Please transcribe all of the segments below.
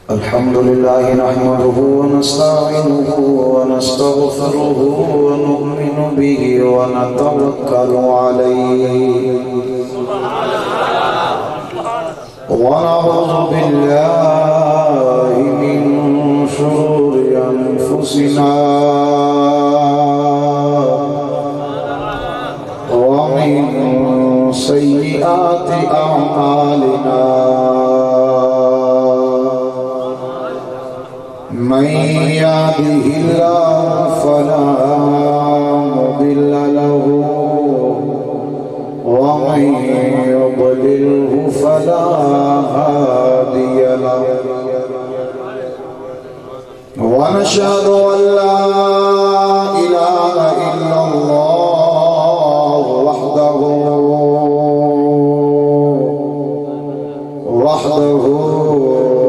الحمد لله نحمده ونستعينه ونستغفره ونؤمن به ونتوكل عليه ونعوذ بالله من شرور أنفسنا ومن سيئات أعمالنا من يهده الله فلا مضل له ومن يضلله فلا هادي له ونشهد أن لا إله إلا الله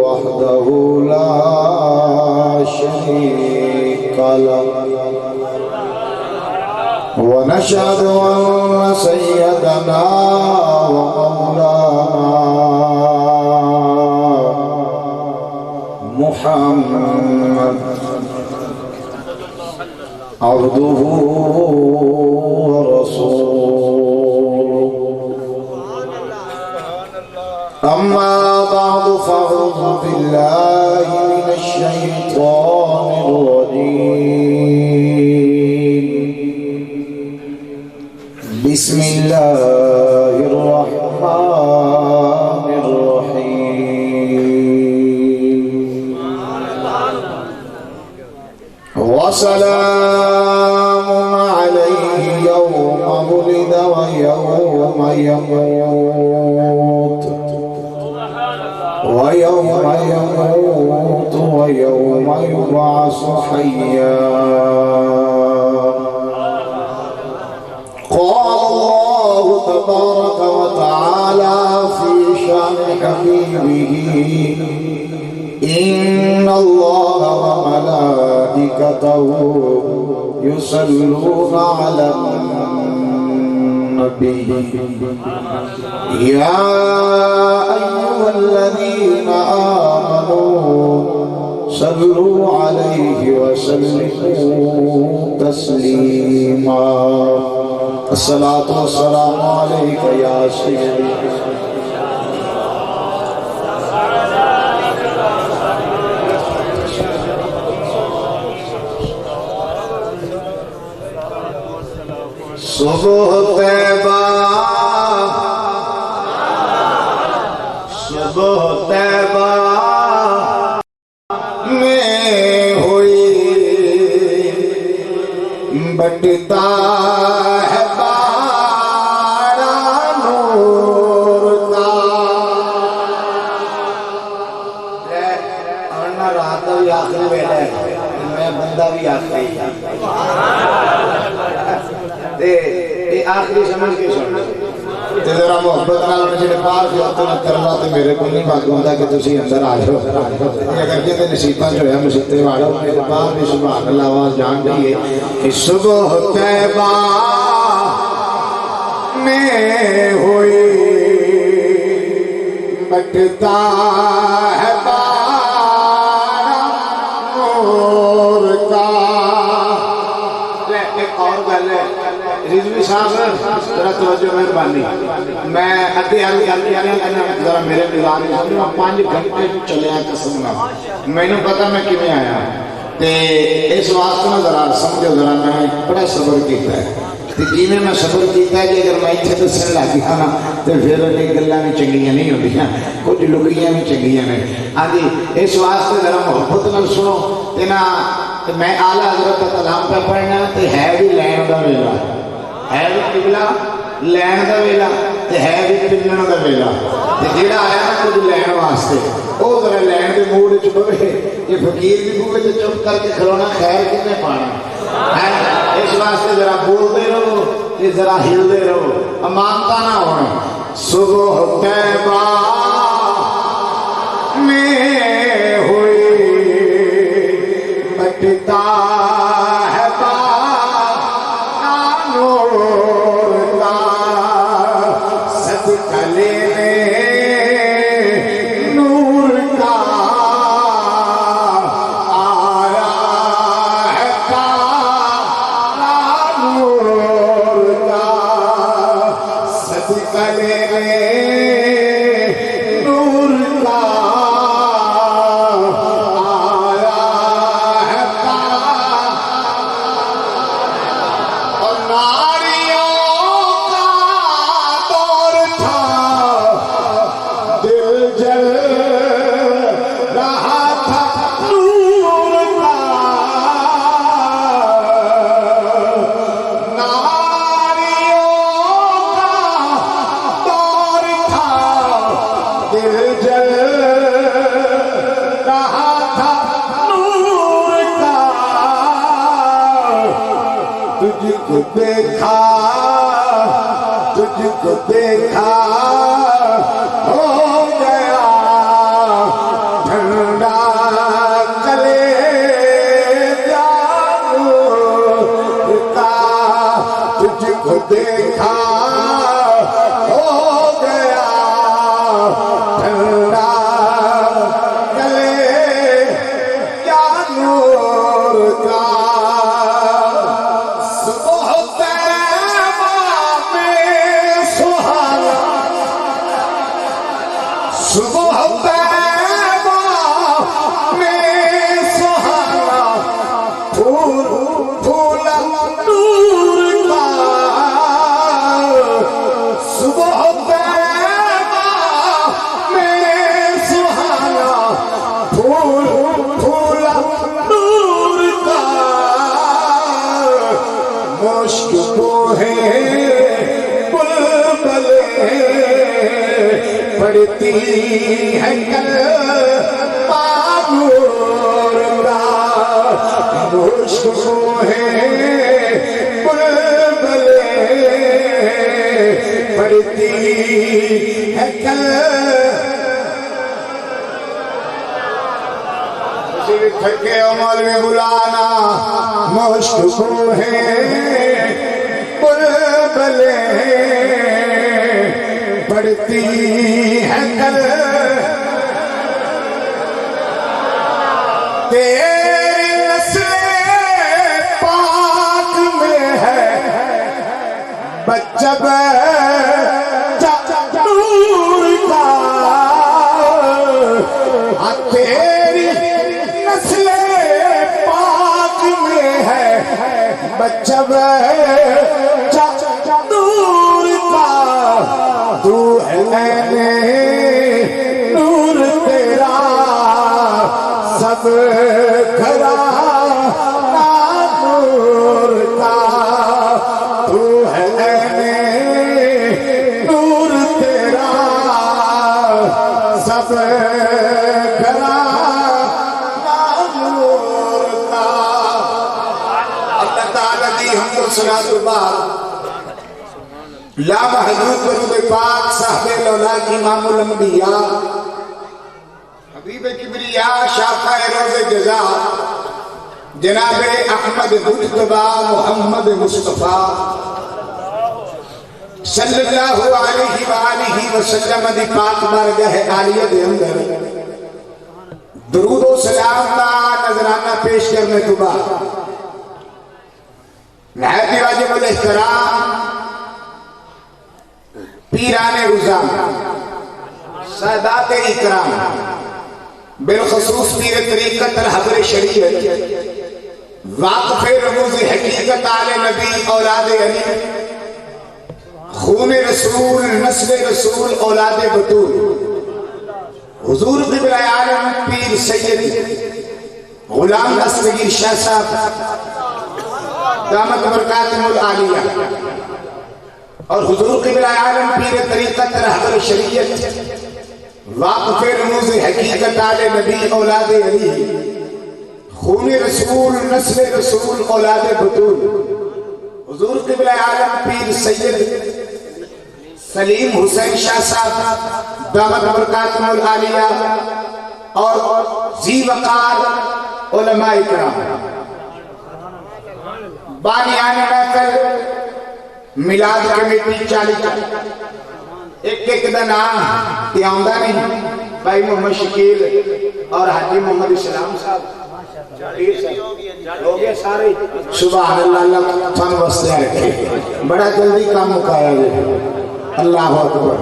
وحده لا شريك له ونشهد أن سيدنا ومولانا محمد عبده ورسوله أما بعد فأعوذ بالله من الشيطان الرجيم بسم الله الرحمن الرحيم وسلام عليه يوم ولد ويوم يموت ويوم يبعث حيا قال الله تبارك وتعالى في شأن حبيبه إن الله وملائكته يصلون على النبي يا أيها الذين آمنوا صلوا عليه وسلموا تسليما الصلاة والسلام عليك يا سيدي صبح طیبہ میں ہوئی بٹتا ہے بارہ نور کا آنا رات بھی آخری ویلہ ہے میں بندہ بھی آخری آخری سمجھ کے سن تے ذرا محبت نال جڑے باہر جو تو کرنا تے میرے کو نہیں معلوم ہوندا کہ تسی اندر آ جاؤ اگر کہ نصیباں جو ہے مسجد والا میرے باہر بھی سبحان اللہ آواز جان رہی ہے کہ صبح طیبہ میں ہوئی بٹتا ہے بارہ نور کا ایک اور گل ہے رضوی صاحب ذرا توجہ مہربانی میں ادھے ذرا میرے مزاج میں 5 گھنٹے چلے ہیں قسم نال مینوں پتہ میں کیویں آیا تے اس واسطے میں ذرا سمجھو ذرا میں بڑا صبر کیتا ہے تے جویں میں صبر کیتا ہے کہ اگر میں اتنے دسن لگ گیا نا تے پھر یہ گلاں بھی چنگیاں نہیں ہوندیاں کچھ لکیاں بھی چنگیاں نے ہاں جی اس واسطے ذرا محبت نال سنو تے نا میں اعلیٰ حضرت کا کلام پہ پڑھنا تے ہے بھی لین دا ویلا ہے بھی قبلہ لین دا ویلا تے ہے بھی پلن دا ویلا تے جیڑا آیا نا کچھ لین واسطے او ذرا لین دے موڈ وچ ہوے یہ فقیر بھی ہوے تے چپ کر کے کھلونا خیر کنے پانا ہے اس واسطے ذرا بولدے رہو تے ذرا ہلدے رہو امانتا نہ ہونا صبح طیبہ میں ہوئی بٹتا ہے نور کا صدقہ لینے دل جل رہا تھا نور کا تجھ کو دیکھا تجھ کو دیکھا ہو گیا ٹھنڈا کلیجہ نور کا تجھ کو دیکھا ہو گیا ٹھنڈا کلیجہ نور کا صبح طیبہ میں سہانا صبح طیبہ میں سہانا پھول پھولا نور کا صبح طیبہ میں سہانا پھول پھولا نور کا مشک کو ہے بلبلیں پڑتی ہے کلمہ نور کا مشک کو ہے بلبلیں پڑتی ہے تھکے مولوی بلانا مشک کو ہے بلبلیں پڑتی ہے کل تیری نسل پاک میں ہے بچہ نور کا تیری نسل پاک میں ہے بچہ نور کا تو ہے نور تیرا سب گھرانہ نور کا تو ہے نور تیرا سب گھرانہ نور کا اللہ تعالیٰ دی ہم کو صلاۃ البار لا محدود درود پاک صاحب الاولاد امام الانبیاء حبیب کبریا شافع روز جزا جناب احمد مجتبی محمد مصطفیٰ صلی اللہ علیہ وآلہ وسلم دی پاک بارگاہ عالیہ دے اندر درود و سلام کا نذرانہ پیش کرنے تو بعد نہایت واجب الاحترام پیران رضا سادات اکرام بالخصوص پیر طریقت الحبر شریعت واقف رموز حقیقت آل نبی اولاد علی خون رسول نسل رسول اولاد بطول حضور قبلہ عالم پیر سید غلام اصغر شاہ صاحب دامت برکاتہم العالیہ اور حضور قبلہ عالم پیر طریقت رہبر شریعت واقف رموز حقیقت آل نبی اولاد علی خون رسول نسل رسول اولاد بطول حضور قبلہ عالم پیر سید سلیم حسین شاہ صاحب دامت برکاتہم العالیہ اور ذی وقار علماء کرام بانیان محفل میلاد کمیٹی چالی ایک دا نام یہ آمدہ نہیں بھائی محمد شکیل اور حاجی محمد اسلام صاحب ہو گئے سارے سبحان اللہ اللہ فن وستے رکھے بڑا جلدی کام مکایا گئے اللہ اکبر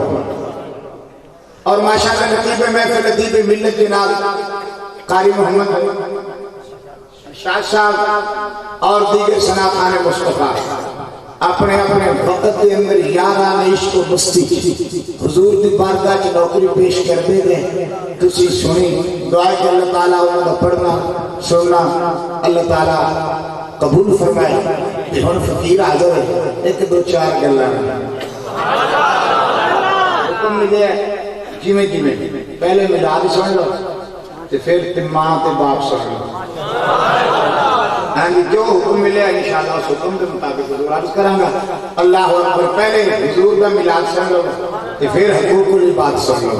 اور ماشاءاللہ لطیب محفل لطیب ملت جناب قاری محمد شاہ صاحب اور دیگر ثنا خان مصطفیٰ اپنے اپنے وقت کے اندر یاران عشق و مستی حضور دی بارگاہ کی نوکری پیش کر دے گئے تسی سنی دعائے کہ اللہ تعالیٰ انہوں نے پڑھنا سننا اللہ تعالیٰ قبول فرمائے کہ ہم فقیر حاضر ہے ایک دو چار گلہ حکم ملے جی پہلے میلاد سن لو پھر ماں تے باپ سن لو ہاں جی جو حکم ملے انشاءاللہ اس حکم کے مطابق حضور عرض کروں گا اللہ اکبر پہلے حضور کا میلاد سن لو پھر حقوق العباد سن لو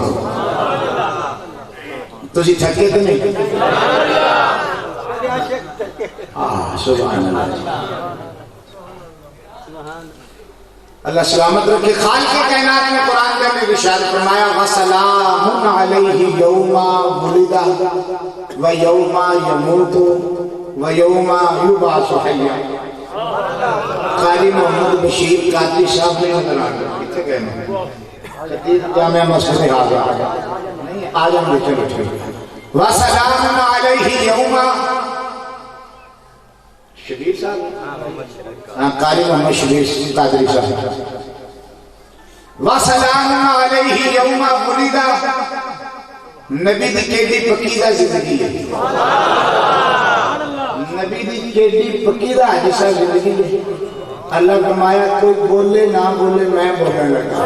تسی تھکے تو نہیں سبحان اللہ اللہ سلامت رکھے خالق کائنات میں قرآن میں ارشاد فرمایا وَسَلَامٌ عَلَيْهِ يَوْمَ وُلِدَ وَيَوْمَ يَمُوتُ وَيَوْمَ يُبْعَثُ حَيًّا قاری محمد بشیر قادری صاحب نے کتنے کہنا جامعہ مسجد حاضر آج ہم لکھے وَسَلَامٌ عَلَيْهِ يَوْمَ شبیر صاحب قاری محمد شبیر قادری صاحب وَسَلَامٌ عَلَيْهِ يَوْمَ وُلِدَ نبی دی کیڑی پکیدہ زندگی ہے نبی دی کیڑی پکیدہ جیسا زندگی ہے اللہ فرمایا کوئی بولے نہ بولے میں بولنے لگا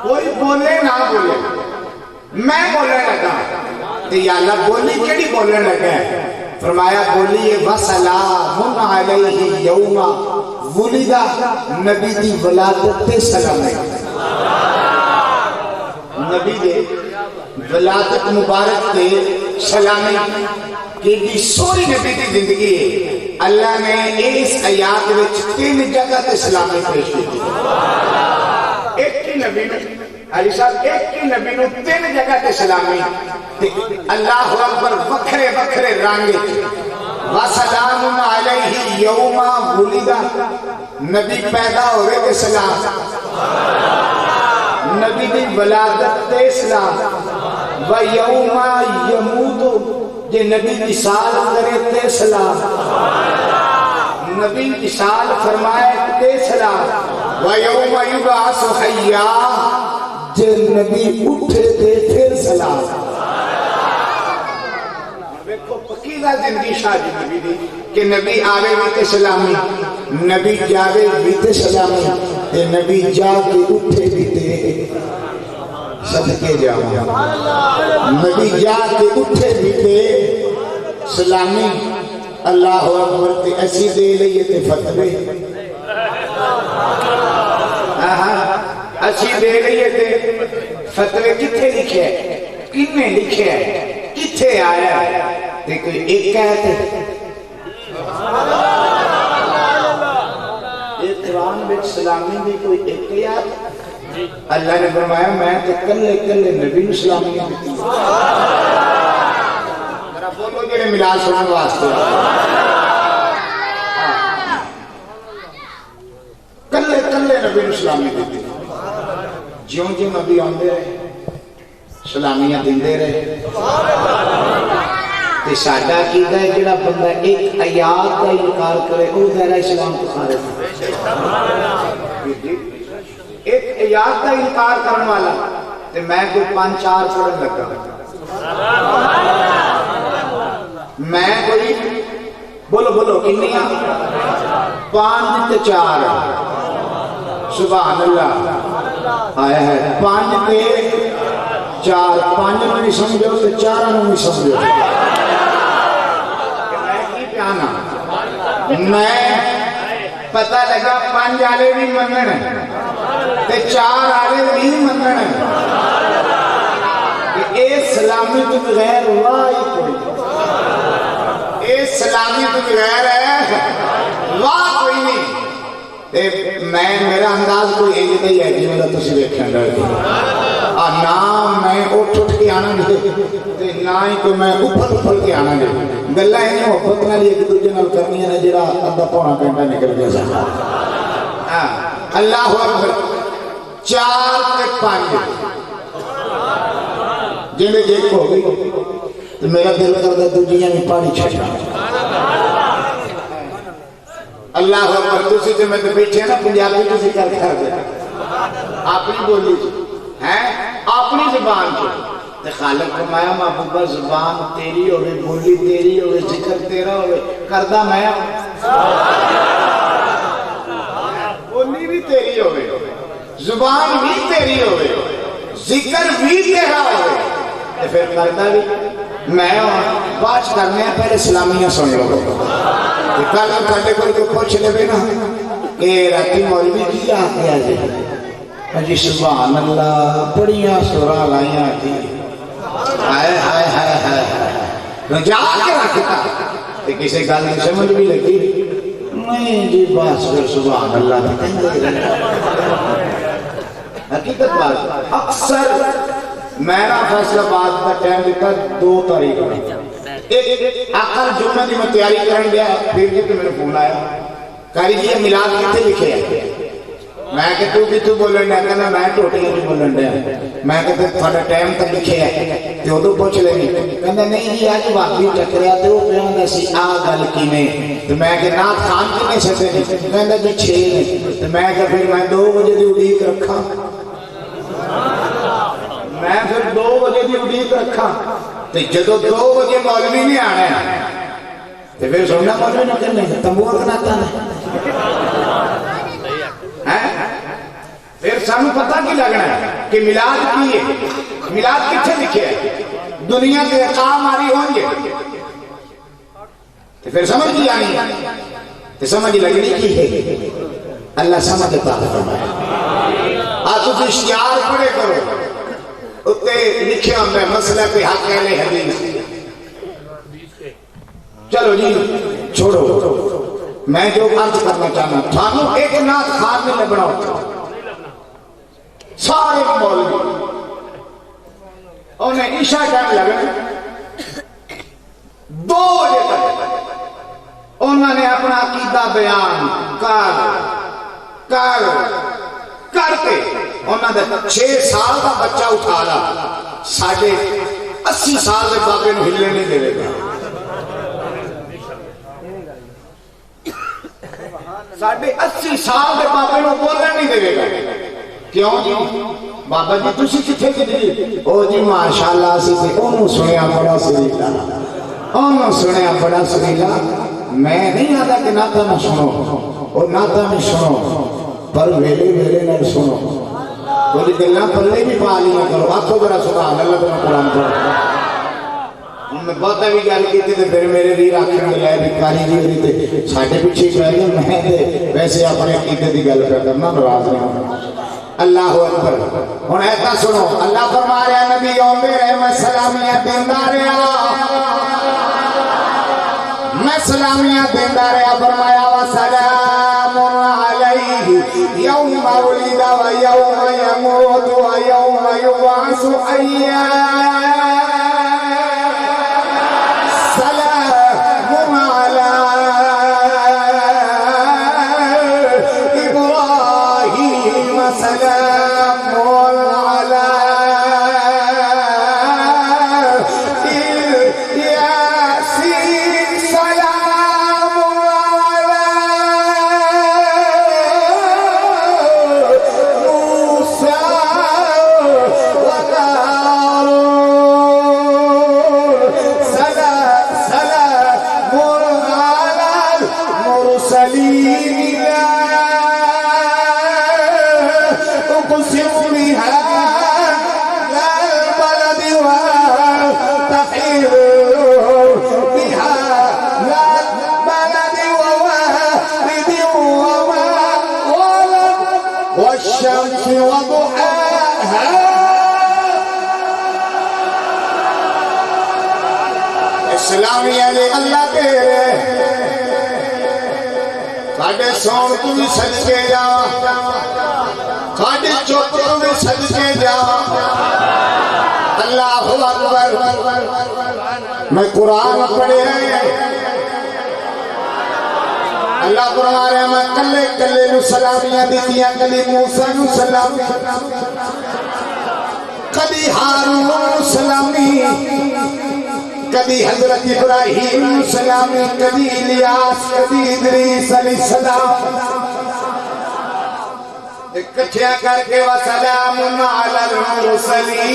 کوئی بولے نہ بولے میں بولنے لگا تو یا اللہ بولی کیڑی بولنے لگا ہے فرمایا بولیے وَسَلَامٌ عَلَيْهِ يَوْمَ وُلِدَ نبی دی ولادت تے سلام ہے نبی دے ولادت مبارک تے سلامی کہ بھی سوری نبی دی زندگی ہے اللہ نے اس آیات وچ 3 جگہ تے سلامی پیش کی ایک ہی نبی نے علی صاحب ایک ہی نبی نے 3 جگہ تے سلامی اللہ اکبر وکھرے وکھرے رانگے وَسَلَامٌ عَلَيْهِ يَوْمَ وُلِدَ نبی پیدا ہو رہے تے سلام نبی دی ولادت تے سلام وَيَوْمَ يَمُوتُ جے نبی وصال کرے تے سلام نبی وصال فرمائے تے سلام وَيَوْمَ يُبْعَثُ حَيًّا جے نبی اٹھے تے پھر سلام دیکھو پکیدہ زندگی شاہد نبی دی کہ نبی آوے بھی تے سلامی نبی جاوے بھی تے سلامی تے نبی جا کے اٹھے بھی تے صدقے جاؤں نبی جا کے اٹھے بھی تے سلامی اللہ اکبر تے ایسی دے لئیے تے فتوے اچھی دے لئیے تے فتوے کتھے لکھے ہیں کنے لکھے ہیں کتھے آیا ہے تے کوئی ایک کہتے ایک قرآن بچ سلامی بھی کوئی ایک یاد اللہ نے فرمایا میں تے کلے کلے نبی سلامی دیتی ذرا بولو جڑے ملاد سنن واسطے کلے کلے نبی سلامی دیتی جیوں جیوں نبی آندے رہے سلامیاں دیندے رہے تے ساڈا عقیدہ ہے جڑا بندہ ایک آیات کا انکار کرے او دائرہ اسلام کو خارج ایک آیات کا انکار کرنے والا تے میں کوئی 5-4 پڑھن لگا میں کوئی بولو بولو کنیاں 5 تے 4 سبحان اللہ آیا ہے 5 تے 4 5 میں نہیں سمجھو تے 4 میں نہیں سمجھو میں پتہ لگا 5 آلے بھی منگن تے 4 آلے بھی منگن اے سلامی تو بغیر وائی کوئی اے سلامی تو بغیر ہے واہ کوئی نہیں میں میرا انداز کوئی ایک دے ہے جی میرا تسی دیکھیں ڈر نہ میں اٹھ کے آنا گے نہ ہی کوئی میں اپھل کے آنا گے گلہ ہے نہیں محبت نہ لیے ایک دوجہ نال کرنی ہے جڑا ادھا پونا گھنٹہ نکل گیا سا اللہ اکبر 4 تے 5 جنہیں دیکھ ہو گئی تو میرا دل کردہ دوجیاں میں پانی چھڑا اللہ اکبر دوسری جو میں تو بیٹھے ہیں نا پنجابی جو ذکر کر دے اپنی بولی ہیں اپنی زبان جو تے خالق فرمایا محبوبہ زبان تیری ہوئے بولی تیری ہوئے ذکر تیرا ہوئے کردہ میں بولی بھی تیری ہوئے زبان بھی تیری ہوئے ذکر بھی تیرا ہوئے تو پھر کرتا بھی میں بات کرنے ہیں پہلے اسلامیہ سن لو کل کرنے کو پوچھ لے نا کہ راتی مولوی کی آخیا جی سبحان اللہ بڑیاں سورا لائیاں تھی ہائے ہائے ہائے ہائے رجا کے رکھتا کہ کسی گل نہیں سمجھ بھی لگی نہیں جی بس پھر سبحان اللہ حقیقت بات اکثر میرا فیصلہ بات کا ٹائم دیتا 2 تاریخ ایک آخر جمعہ دی میں تیاری کرن گیا پھر جی تو میرے فون آیا کاری جی یہ میلاد کتے لکھے ہیں میں کہ تو بولن ڈیا کہنا میں ٹوٹیاں بھی بولن ڈیا میں کہ تھوڑا ٹائم تک لکھے ہے تو ادو پوچھ لیں گے کہنا نہیں جی آج واقعی ٹکریا تو وہ کہنا سی آ گل کی نہیں تو میں کہ نات خان کی نہیں سکتے نہیں کہنا جی 6 نہیں تو میں کہ پھر میں 2 بجے دی اڑیک رکھا میں پھر 2 بجے دی اڑیک رکھا تو جدو 2 بجے مولوی نہیں آنا ہے تو پھر سننا مولوی نہ کرنے تنبور کناتا نہیں پھر سانو پتہ کی لگنا ہے کہ میلاد کی ہے میلاد کتھے لکھے ہے دنیا کے اقام آری ہوں گے تو پھر سمجھ کی آنی ہے تو سمجھ لگنی کی ہے اللہ سمجھ طاقت فرمائے آج تو اشتہار پڑھے کرو اتے لکھے ہوں میں مسئلہ پہ حق اہل حدیث چلو جی چھوڑو میں جو عرض کرنا چاہنا تھانو ایک نات خان میں لبنا ہوتا سارے مولوی انہیں عشاء ٹائم لگے 2 بجے تک انہوں نے اپنا عقیدہ بیان کرتے انہوں نے 6 سال کا بچہ اٹھا رہا 80 سال کے بابے نے ہلے نہیں دے گا 80 سال کے بابے نے بولنے نہیں دے گا کیوں جی بابا جی تسی کتھے کی او جی ماشاءاللہ سی تے انہوں سنیا بڑا سریلا انہوں سنیا بڑا سریلا میں نہیں آتا کہ ناتا نہ سنو اور ناتا نہیں سنو پر ویلے نہ سنو کوئی گلہ پلے بھی پا لیا کرو آتھو ذرا سبحان اللہ تمہیں قرآن پڑھو میں بہت بھی گل کی تھی پھر میرے بھی راکھن کے لئے بھکاری جی ہوئی تھے ساڑھے پیچھے چاہیے میں ویسے اپنے عقیدے دی گل پہ کرنا ناراض نہیں اللہ اکبر ہن ایسا سنو اللہ فرما رہا ہے نبی یوم رحمت سلامیاں دیندا رہا میں سلامیاں دیندا رہا فرمایا وسلام علیہ یوم ولد و یوم یموت و یوم یبعث حیا والشمس وضحاها اسلامی علی اللہ کے کھاڑے سون تو بھی سج کے جا کھاڑے چوپ تو بھی سج کے جا اللہ اکبر میں قرآن پڑھے ہیں اللہ فرما رہے ہیں میں کلے کلے نو سلامیاں دیتیاں کلی موسیٰ نو سلامی کبھی ہارون نو سلامی کبھی حضرت ابراہیم نو سلامی کبھی الیاس کبھی ادریس علیہ السلام اکٹھیا کر کے وسلام علی المرسلین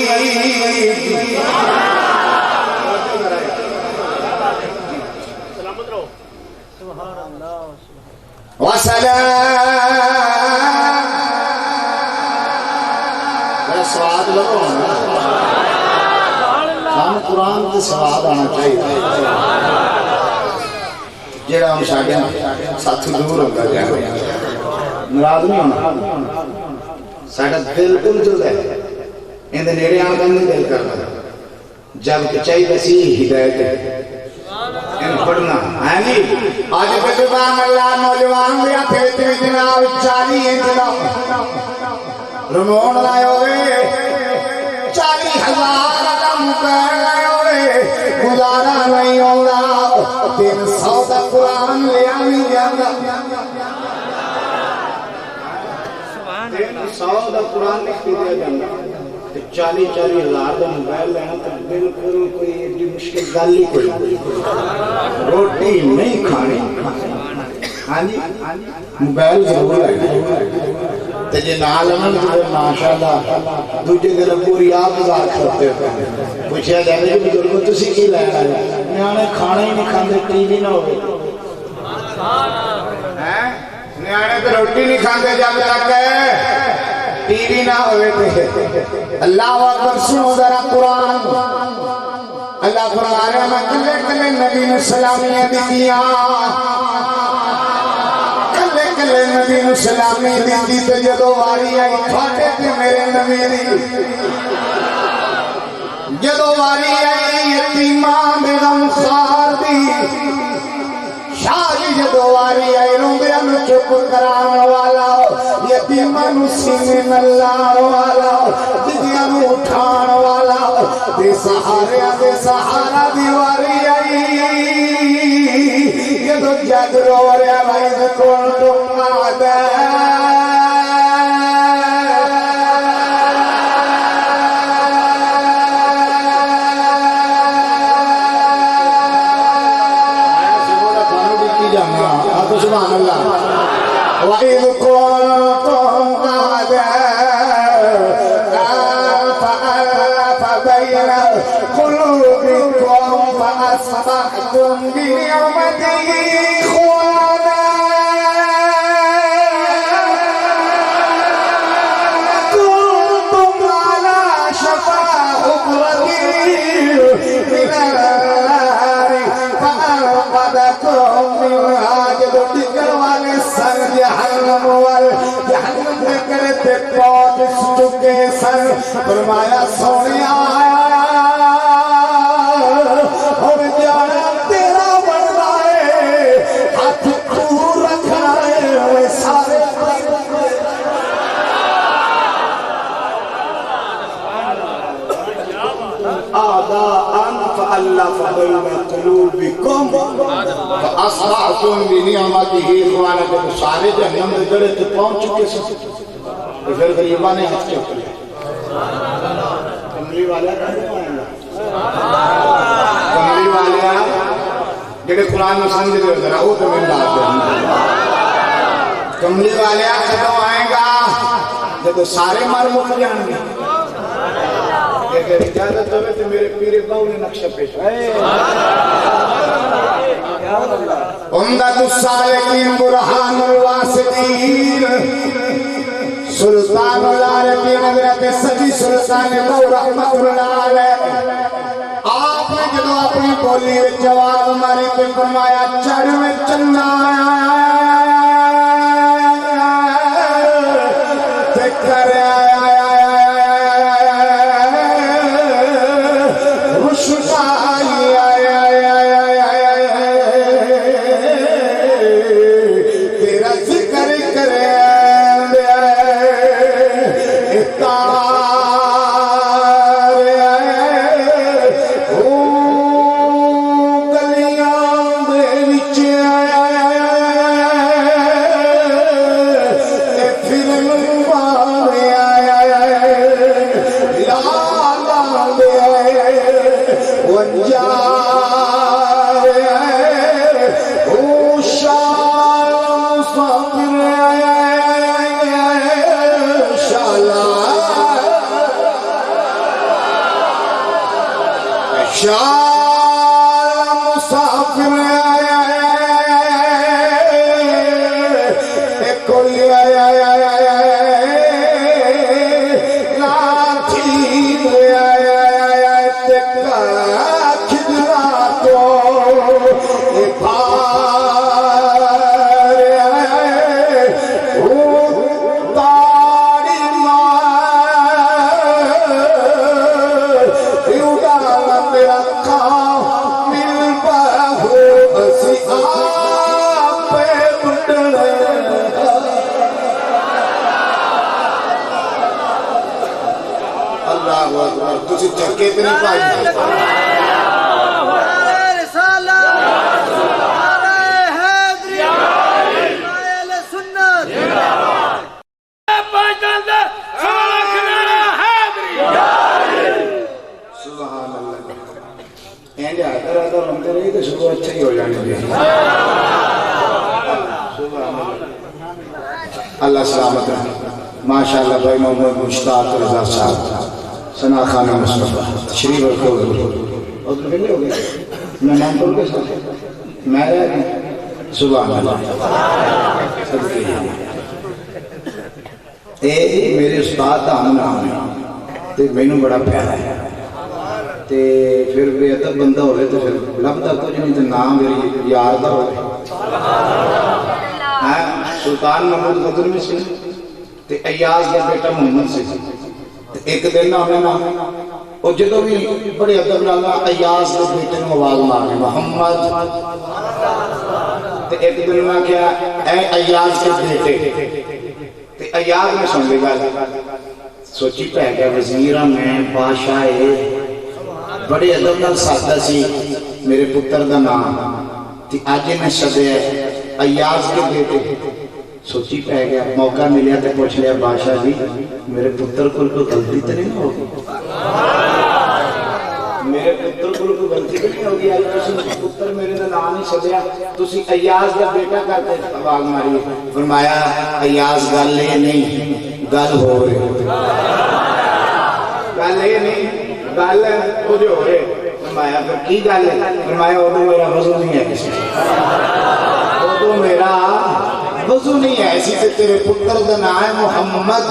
وسلام سواد لگو سان قرآن کے سواد آنا چاہیے جیڑا ہم ساڑھے ساتھ دور ہوگا جائے نراض نہیں ہونا ساڑھا دل اجل ہے ان دے نیڑے آن کا نہیں دل کرنا جب چاہیے بسی ہدایت ہے ان پڑھنا ہے نہیں آج بزرگان اللہ نوجوان دیا پھیلتے ہوئے جناب 40 انتظام رمون لائے ہوئے 40,000 علم کر لائے ہوئے گزارا نہیں ہوگا 300 دا قرآن لیا نہیں جانا 300 دا قرآن لکھ دیا جانا 40,000 دا موبائل لینا تو بالکل کوئی ایڈی مشکل گل ہی کوئی روٹی نہیں کھانی ہاں جی موبائل ضرور ہے تے جے نال امن جو ماشاءاللہ دوجے دن پوری آپ گزار کرتے ہو پوچھا جائے کہ بزرگوں تسی کی لینا ہے نیانے کھانا ہی نہیں کھاندے ٹی وی نہ ہوئے نیانے تو روٹی نہیں کھاندے جب تک ٹی وی نہ ہوئے تھے اللہ اکبر سنو ذرا قرآن اللہ فرما رہا میں کلے کلے نبی نے سلامیاں دیتیاں کلے کلے نبی نے سلامی دیتی تو جدو واری آئی کھاتے تھے میرے نبی دی جدو واری آئی یتیمان دے غمخار دی شاہی جدو واری آئی روندے انو چپ کران والا یتیمان سینے نلار والا جدیاں اٹھان والا دے سہارا دیواری آئی جدو جگ رو رہا بھائی کون ٹوکا دے سبحان اللہ وَإِذْ كُنْتُمْ فَأَلَّفَ بَيْنَ قُلُوبِكُمْ فَأَصْبَحْتُمْ بِنِعْمَتِهِ إِخْوَانًا كُنْتُمْ عَلَى شَفَا حُفْرَةٍ مِنَ النَّارِ فَأَنقَذَكُم مِّنْهَا والے سر جہنم جہنم میں کرتے پہنچ چکے سر فرمایا سونے آیا اور جانا تیرا بڑھنا ہے ہاتھ تو رکھنا ہے وہ سارے فألف بين قلوبكم فأصبحتم بنعمته إخوانا جب سارے جہنم دے جڑے تے پہنچ چکے سن تو پھر غریباں نے ہاتھ چوک لیا کملی والا کہاں آئیں گا کملی والا جڑے قرآن میں سمجھ دے ذرا وہ تو میں بات ہے کملی والا کدوں آئیں گا جب سارے مر مک جان گے اگر اجازت ہوئے تو میرے پیر باؤ نے نقشہ پیش عمدۃ السالکین برہان الواسطین سلطان العارفین حضرت سچی سلطان باؤ رحمت اللہ علیہ آپ نے جدو اپنی بولی جواب ہمارے پہ فرمایا چڑھ میں چلنا فکر مسافر کوئی اللہ اکبر تسی چکے تے نہیں پائی سبحان اللہ اینجا آتا رہتا بنتے رہی تو شروع اچھا ہی ہو جانے دے سبحان اللہ اللہ سلامت رہا ماشاءاللہ بھائی محمد مشتاق رضا صاحب ثنا خانہ مصطفیٰ تشریف رکھو اور تو ملے ہو گئے میں نام پر کے ساتھ میں رہ گئی سبحان اللہ اے میرے استاد دا نام ہے تے مینوں بڑا پیارا ہے تے پھر بے ادب بندہ ہوئے تو پھر لبدا کچھ نہیں تے نام میری یار دا ہوئے سلطان محمود غدر میں سے تے ایاز کا بیٹا محمد سے ایک دن نہ ہونے نہ اور جدو بھی بڑے ادب لالا ایاز کے بیٹے نے آواز مارنے محمد تے ایک دن نہ کیا اے ایاز کے بیٹے تے ایاز میں سن لے گا سوچی پہ گیا وزیرہ میں بادشاہ بڑے ادب نال سادہ سی میرے پتر دا نام تے آج میں سدے ایاز کے بیٹے سوچی پہ گیا موقع ملیا تے پوچھ لیا بادشاہ جی میرے پتر کو کوئی غلطی تے نہیں ہوگی میرے پتر کو کوئی غلطی تے نہیں ہوگی آج تسی پتر میرے دا نام نہیں سدیا تسی ایاز دا بیٹا کرتے آواز ماری فرمایا ایاز گل یہ نہیں گل ہو رہی گل یہ نہیں گل کچھ ہو رہے فرمایا پھر کی گل ہے فرمایا ادو میرا وضو نہیں ہے کسی ادو میرا وضو نہیں ہے ایسی تے تیرے پتر دا نام ہے محمد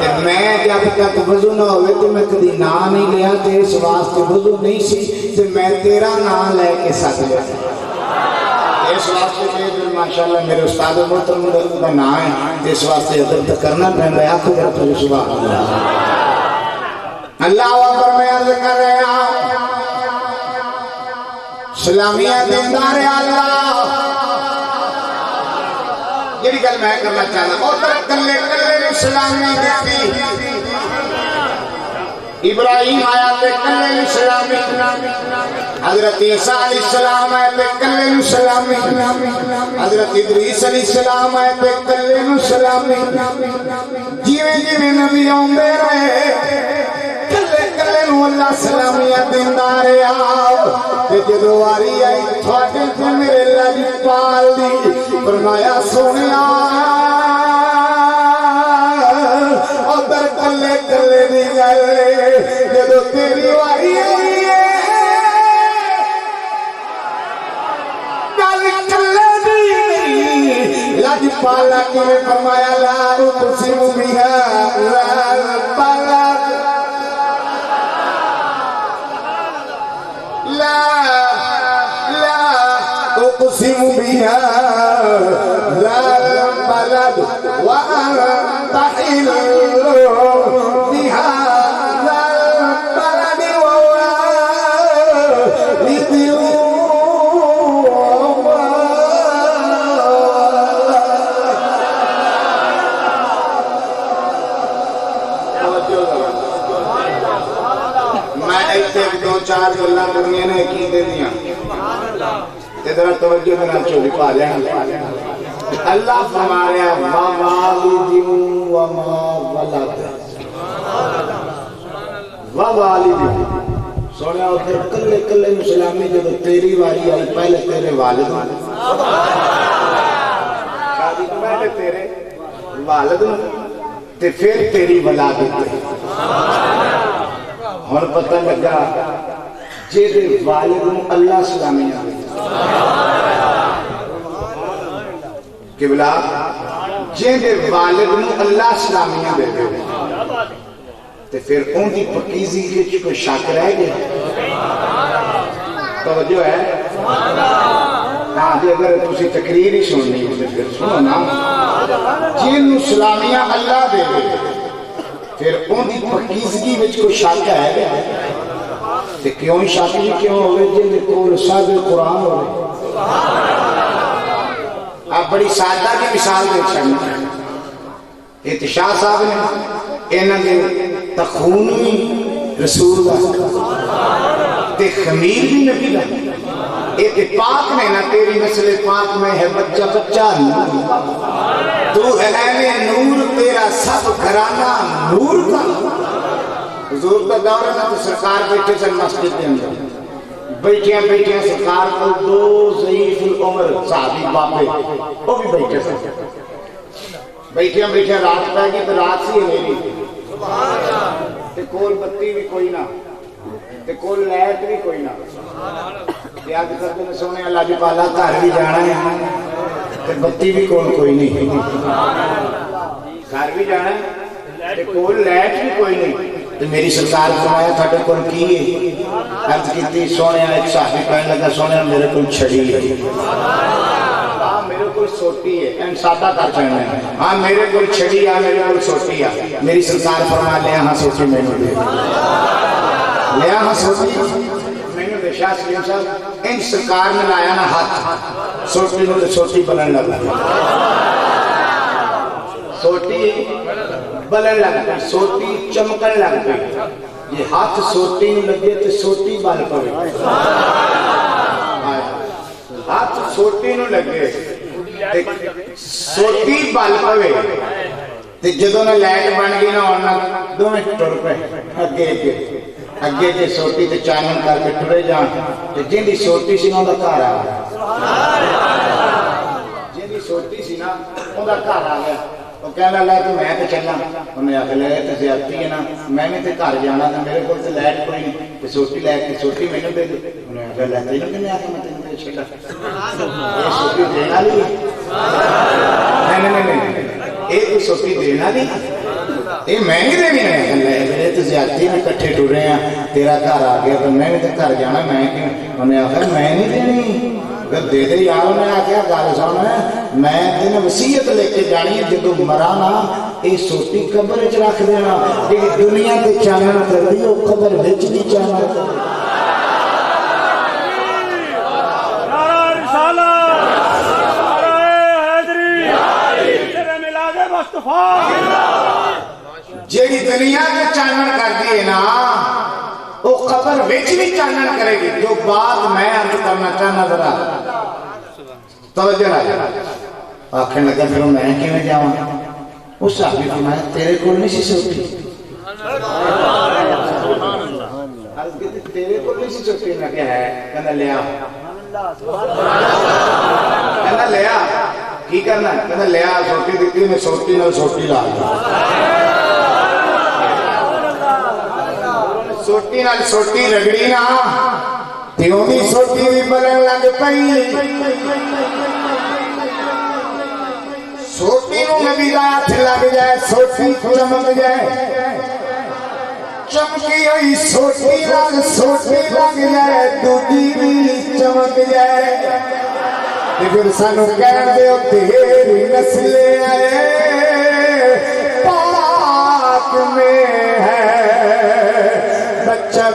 تے میں جب تک وضو نہ ہوئے تو میں کدی نام نہیں لیا تے اس واسطے وضو نہیں سی تے میں تیرا نام لے کے ساتھ لیا اس واسطے کہ ماشاءاللہ میرے استاد محترم دا نام ہے تے اس واسطے ادب تو کرنا پہنتا ہے آنکھوں پر تو سبحان اللہ اللہ اکبر میں عرض کر رہے ہیں سلامیہ دیندار اللہ یہ گل میں کرنا چاہتا اور تک کلے کلے سلامی دیتی ابراہیم آیا تے کلے سلامی حضرت عیسیٰ علیہ السلام آئے تے کلے سلامی حضرت ادریس علیہ السلام آئے تے کلے سلامی جیویں جیویں نبی آندے رہے اللہ سلامیہ دیندار آؤ تے جدو آری آئی تھوڑے تے میرے لج پال دی فرمایا سونیا ادھر کلے کلے دی گلے جدو تیری آری آئی گل کلے دی لج پالا کے فرمایا لا اقسم بها لا پالا اقسم بها لا البلد وانت حل بها لا البلد ووالد میں ایک دو چار گلاں کرنی نے کی دے دیاں ادھر توجہ میں چوری پا لیا اللہ فرما رہا ووالد وما ولد ووالد سونے ادھر کلے کلے مسلامی جب تیری واری آئی پہلے تیرے والد شادی تو پہلے تیرے والد تے پھر تیری ولادت اور پتہ لگا جیدے والد اللہ سلامیہ قبلہ جیدے والد اللہ سلامیہ دے دے تے پھر ان کی پکیزی کے کوئی شک رہ گئے توجہ ہے ہاں جی اگر تسی تقریر ہی سننی ہے پھر سنو نا جن سلامیہ اللہ دے دے پھر ان کی پکیزگی وچ کوئی شک ہے گئے تے کیوں شک جی کیوں ہوئے جن کول صاحب قرآن ہوئے آپ بڑی سادہ کی مثال دیکھ سکتے ہیں اتشاہ صاحب نے انہوں نے تو خون بھی رسول دا تے خمیر بھی نبی دا ایک پاک میں نہ تیری نسل پاک میں ہے بچہ بچہ نور تو ہے نور تیرا سب گھرانہ نور کا حضور کا دور ہے تو سرکار بیٹھے سے مسجد کے اندر بیٹھیاں سرکار کو دو ضعیف العمر صحابی باپے وہ بھی بیٹھے سے بیٹھیاں رات پہ گئی تو رات سی میری تے کول بتی بھی کوئی نہ تے کول لائٹ بھی کوئی نہ یاد کرتے ہیں سونے اللہ جی پالا گھر بھی جانا ہے تے بتی بھی کول کوئی نہیں گھر بھی جانا ہے تے کول لائٹ بھی کوئی نہیں تو میری سرکار فرمایا تھاڑے کول کی ہے عرض کیتی سونے ایک صحابی کہنے لگا سونے میرے کول چھڑی ہے میرے کو سوٹی ہے این سادہ کر چاہنا ہے ہاں میرے کو چھڑی ہے میرے کو سوٹی ہے میری سرکار فرما لیا ہاں سوٹی میں نے دے لیا ہاں سوٹی میں نے دے شاہ سلیم صاحب ان سرکار نے لایا نا ہاتھ سوٹی نے سوٹی بلن لگا سوٹی بلن لگا سوٹی چمکن لگ گئی یہ ہاتھ سوٹی نے لگے تو سوٹی بال پڑے ہاتھ سوٹی نو لگے سوٹی بال پوے تے جدوں نے لائٹ بن گئی نا اور دوویں ٹر پے اگے تے سوٹی تے چانن کر کے ٹرے جان تے جیندی سوٹی سی نا دا گھر آ گیا جیندی سوٹی سی نا اوندا گھر آ گیا وہ کہنا لے تو میں تے چلنا انہیں آخر لے تے زیادتی ہے نا میں نے تے گھر جانا تے میرے کو تے لائٹ کوئی نہیں تے سوٹی لے کے سوٹی میں نے دے دے انہیں آخر لے تے انہیں کہنے آخر میں تے انہیں چھٹا یہ سوٹی دینا لی نہیں ایک سوٹی دینا لی یہ میں نہیں دینی ہے میرے تے زیادتی میں کٹھے ٹر رہے ہیں تیرا گھر آ گیا تو میں نے تے گھر جانا میں کیوں انہیں آخر میں نہیں دینی اگر دے دے یاروں نے آگیا گھر سامنے میں تینے وسیعت لے کے جانی ہے جدو مرانا اے سوٹی قبر اچ رکھ دینا کہ دنیا تے چانن کر دی او قبر وچ نہیں چانن کر دی نعرہ رسالت نعرہ حیدری تیرے ملاد مصطفی جیڑی دنیا تے چانن کر دی ہے نا وہ قبر وچ بھی چانن کرے گی جو بات میں عرض کرنا چاہنا ذرا توجہ نہ آخر لگا پھر میں کیویں جاواں اس صحابی فرمایا تیرے کول نہیں سی سوٹی عرض کیتی تیرے کول نہیں سی سوٹی میں کیا ہے کہنا لیا کہنا لیا کی کرنا کہنا لیا سوٹی دیتی میں سوٹی نال سوٹی لا سوٹی نال سوٹی رگڑی نا تیوں بھی سوٹی بھی بلن لگ پئی سوٹی نو نبی دا ہاتھ لگ جائے سوٹی چمک جائے چمکی ہوئی سوٹی نال سوٹی لگ جائے دوجی بھی چمک جائے پھر سانو کہہ دیو تیری نسل آئے پاک میں ہے بچہ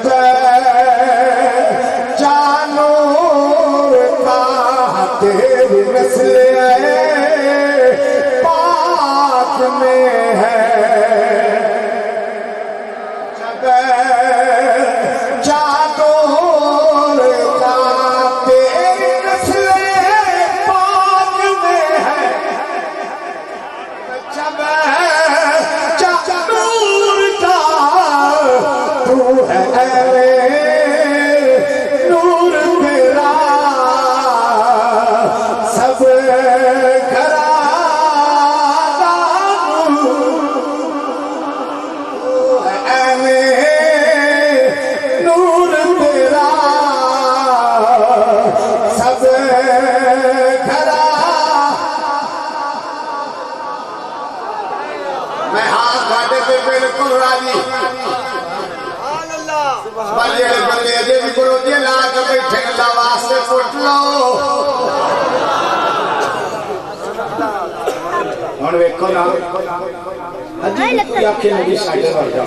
جانور کا تیری نسل ہے پاک میں ہے جانور کا تیری نسل پاک میں ہے بچہ جانور کا تو ہے نور تیرا سب گھرانہ نور تیرا سب گھرانہ میں ہاتھ گھاٹے پہ بالکل راضی بلے بلے اجے بھی کرو جی لا کے بیٹھے اللہ واسطے پٹ لو ہن ویکھو نا اجی کوئی آکھے نہیں ساڈے ور جا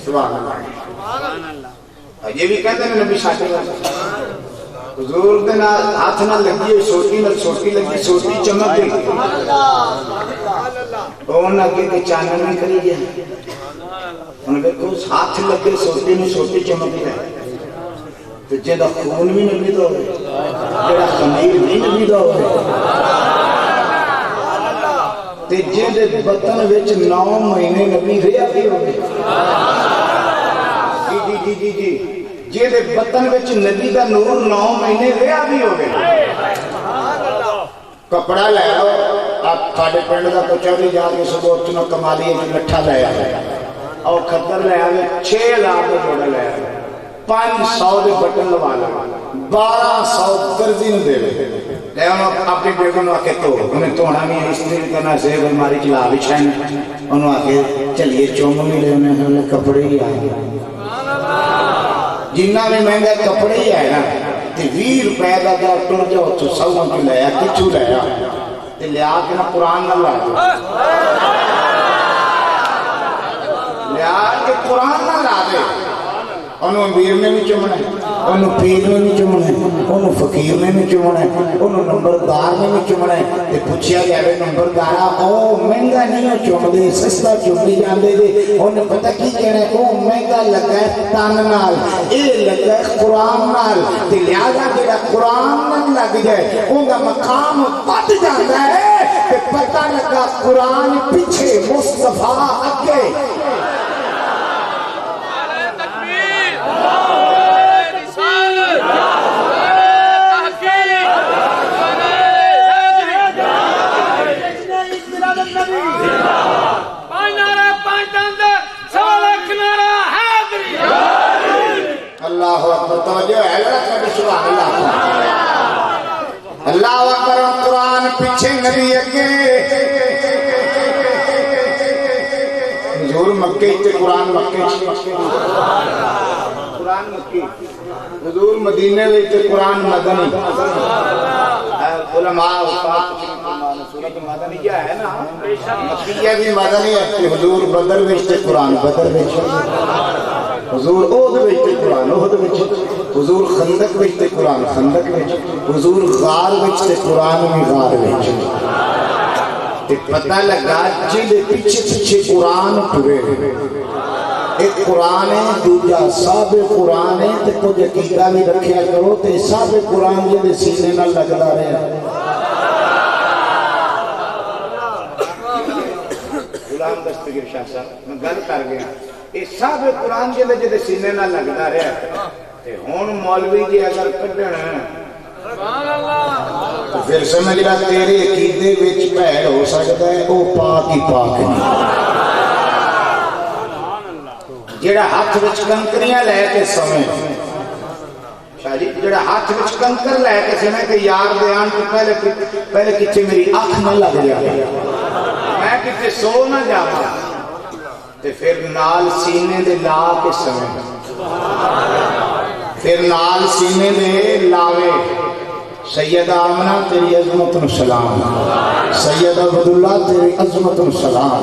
سبحان اللہ اجے بھی کہندے نے نبی ساڈے ور حضور دے نال ہاتھ نہ لگی سوٹی نال سوٹی لگی سوٹی چمک گئی اون اگے کے چانن نہیں کری گیا ان دیکھو ہاتھ لگے سوٹی نوں سوٹی چمک گئی تے جے دا خون بھی نبی دا ہوئے جڑا خمیر بھی نبی دا ہوئے تے جے دے بطن وچ 9 مہینے نبی رہیا بھی ہوئے جی جے دے بطن وچ نبی دا نور 9 مہینے رہیا بھی ہوئے کپڑا لے آؤ آپ کھاڑے پینڈ دا کچھوڑی جا کے صبح اتنا کمالی لٹھا لے آئے اور خطر لے آئے 6,000 کا جوڑا لے آئے 500 دے بٹن لوا لے 1200 درزی نو دے لے انہوں اپنی بیگوں نے آکے تو انہیں توڑا نہیں استری کرنا زیب الماری چلا بچھائیں انہوں آکے چلیے چومنی لے انہیں کپڑے ہی آئے جنہ میں مہنگا کپڑے ہی آئے نا تی 20 روپے دا جا ٹر جاؤ تو سوان کی لیا کچھو لیا تی لیا کے نا قرآن نہ لا دے لیا کے قرآن نہ لا دے انہوں امیر میں بھی چمنا ہے انہوں پیر میں بھی چمنا ہے انہوں فقیر میں بھی چمنا ہے انہوں نمبردار میں بھی چمنا ہے تے پوچھیا گیا نمبردارا او مہنگا نہیں چم دے سستا چمدی جاندے دے انہوں پتہ کی کہنا ہے او مہنگا لگا ہے تان نال اے لگا ہے قرآن نال تے لہذا جڑا قرآن نال لگ جائے ان کا مقام بڑھ جاتا ہے کہ پتہ لگا قرآن پیچھے مصطفیٰ اگے اللہ اکبر توجہ ہے سبحان اللہ اللہ اکبر قرآن پیچھے نبی اگے حضور مکے تے قرآن مکے قرآن مکی حضور مدینے تے قرآن مدنی علماء سورۃ مدنیہ ہے نا مکیہ بھی مدنی ہے حضور بدر وچ تے قرآن بدر وچ حضور احد وچ تے قرآن احد وچ حضور خندق وچ تے قرآن خندق وچ حضور غار وچ تے قرآن بھی غار وچ تے پتہ لگا جے پیچھے پیچھے قرآن ٹرے ایک قرآن ہے دوجا صاحب قرآن ہے تے کچھ عقیدہ بھی رکھیا کرو تے صاحب قرآن جے سینے نال لگدا رہے غلام دستگیر شاہ صاحب میں گل کر گیا اے صاحب قرآن جے سینے نال لگدا رہے تے ہن مولوی جی اگر کڈن تو پھر سمجھ رہا تیرے عقیدے وچ بھیڑ ہو سکتا ہے او پاک ہی پاک نہیں جڑا ہاتھ وچ کنکریاں لے کے سمے شاہ جی جڑا ہاتھ وچ کنکر لے کے سمے کہ یار بیان تو پہلے کچھ میری آنکھ نہ لگ جائے میں کتے سو نہ جاواں تے پھر نال سینے دے لا کے سمے پھر نال سینے دے لاوے سیدہ آمنہ تیری عظمت سلام سیدہ عبداللہ تیری عظمت سلام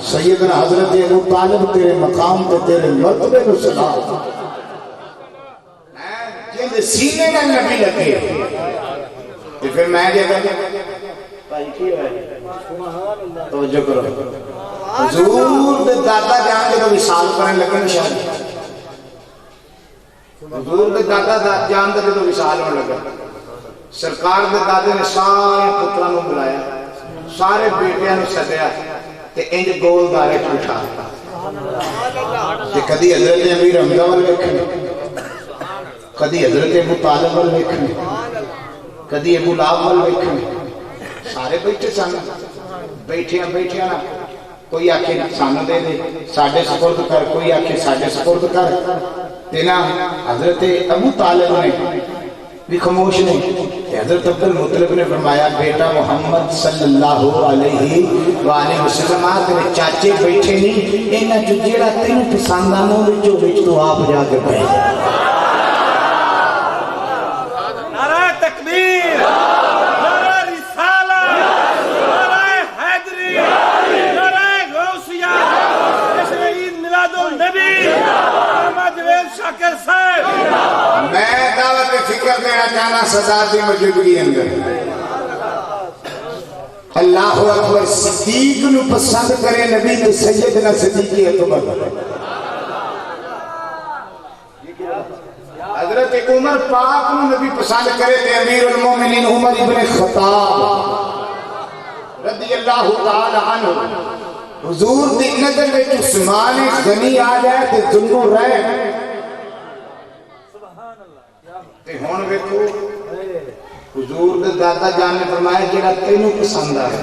سیدنا حضرت ابو طالب تیرے مقام تے تیرے مرتبے کو سلام جن سینے میں نبی لگے تو پھر میں کہتا بھائی کی ہے توجہ کرو حضور دے دادا جان کے تو وصال کرنے لگے نشان حضور دے دادا جان کے تو وصال ہونے لگا سرکار دے دادے نے سارے پتروں کو بلایا سارے بیٹیاں نے سدیا تے انج گول دارے اٹھا تے کدی حضرت امیر حمزہ ول ویکھن کدی حضرت ابو طالب ول ویکھن کدی ابو لہب ول ویکھن سارے بیٹھے سن بیٹھیاں بیٹھیاں نا کوئی آکھے سانو دے دے ساڈے سپرد کر کوئی آکھے ساڈے سپرد کر تے نا حضرت ابو طالب نے بھی خاموش نہیں حضرت عبد المطلب نے فرمایا بیٹا محمد صلی اللہ علیہ وآلہ وسلم تیرے چاچے بیٹھے نہیں انہاں جو جیڑا تینوں پسند آنا وچوں وچ تو آپ جا کے بیٹھ نعرہ تکبیر نعرہ رسالہ نعرہ حیدری نعرہ غوثیہ جشن عید میلاد النبی محمد جوید شاکر صاحب میں دعوت فکر دینا چاہتا سزا دی موجودگی اندر اللہ اکبر صدیق نو پسند کرے نبی تے سیدنا صدیق اکبر حضرت عمر پاک نو نبی پسند کرے تے امیر المومنین عمر ابن خطاب رضی اللہ تعالی عنہ حضور دی نظر میں عثمان غنی آ جائے تے دنوں رہے تے ہون ویکھو حضور دے دادا جان نے فرمایا جڑا تینوں پسند آئے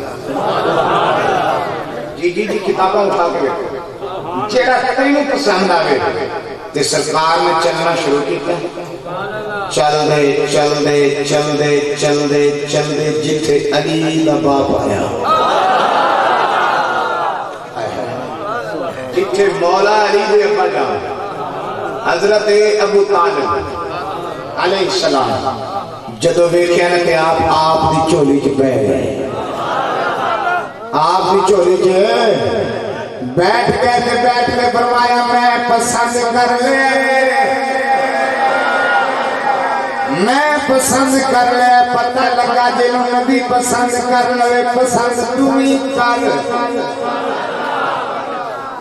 جی کتاباں اٹھا کے ویکھو جڑا تینوں پسند آئے تے سرکار نے چلنا شروع کیتا چل دے چل دے چل دے چل دے چل دے جتھے علی دا باپ آیا جتھے مولا علی دے ابا جان حضرت ابو طالب علیہ السلام جدو ویکھیا نا کہ آپ دی چولی چ بہ گئے آپ دی چولی چ بیٹھ کے فرمایا میں پسند کر لے پتہ لگا جنہوں نبی پسند کر لے پسند تمہیں کر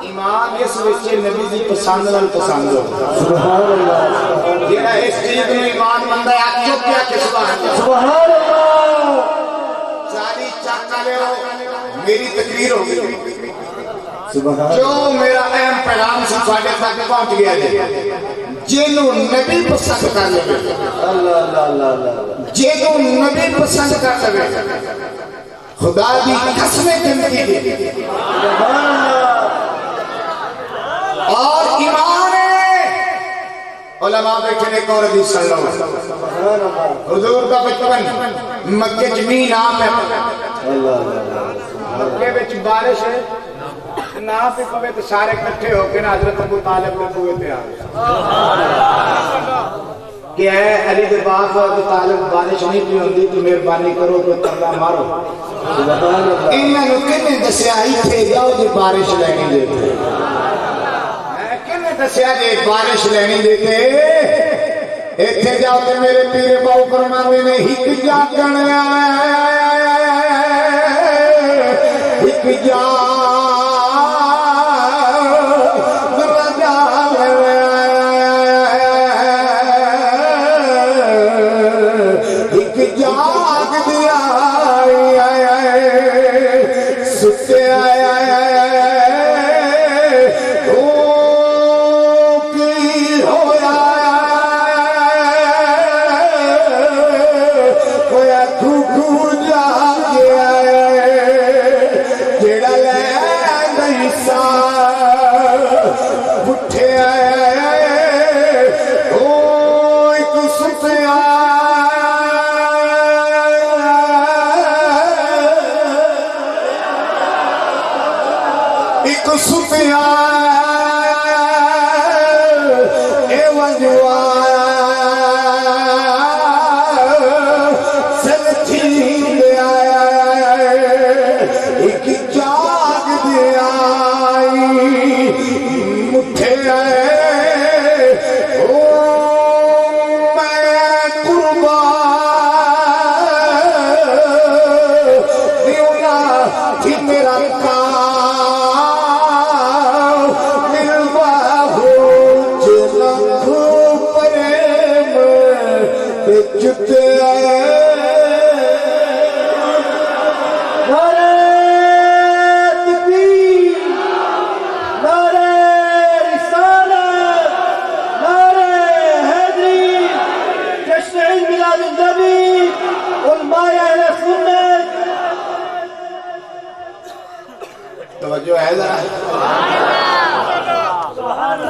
ایمان اس وچے نبی دی پسند نال پسند ہو سبحان اللہ جیڑا اس چیز میں ایمان مندہ ہے آپ چپ کیا کہ سبحان اللہ ساری چاکا لے ہو میری تقریر ہو گئی جو میرا اہم پیغام سے ساڑھے تک پہنچ گیا ہے جنہوں نبی پسند کر لے جنہوں نبی پسند کر لے خدا دی قسمیں جنتی دی اور ایمان علماء بیٹھے نے کور حدیث صلی اللہ علیہ وسلم حضور کا بچپن مکہ جمعی نام ہے مکہ بچ بارش ہے نام پہ پوے تو سارے کٹھے ہو کے حضرت ابو طالب نے پوے پہ کہ اے علی دے باپ ابو طالب بارش نہیں پی ہوندی تو مہربانی کرو کوئی ترلا مارو انہاں نو کنے دسیا ایتھے جاؤ جی بارش لینی دیتے کنے دسیا جی بارش لینی دیتے ایتھے جاؤ تے میرے پیر باؤ فرماندے نے ہک جاگن ہک جا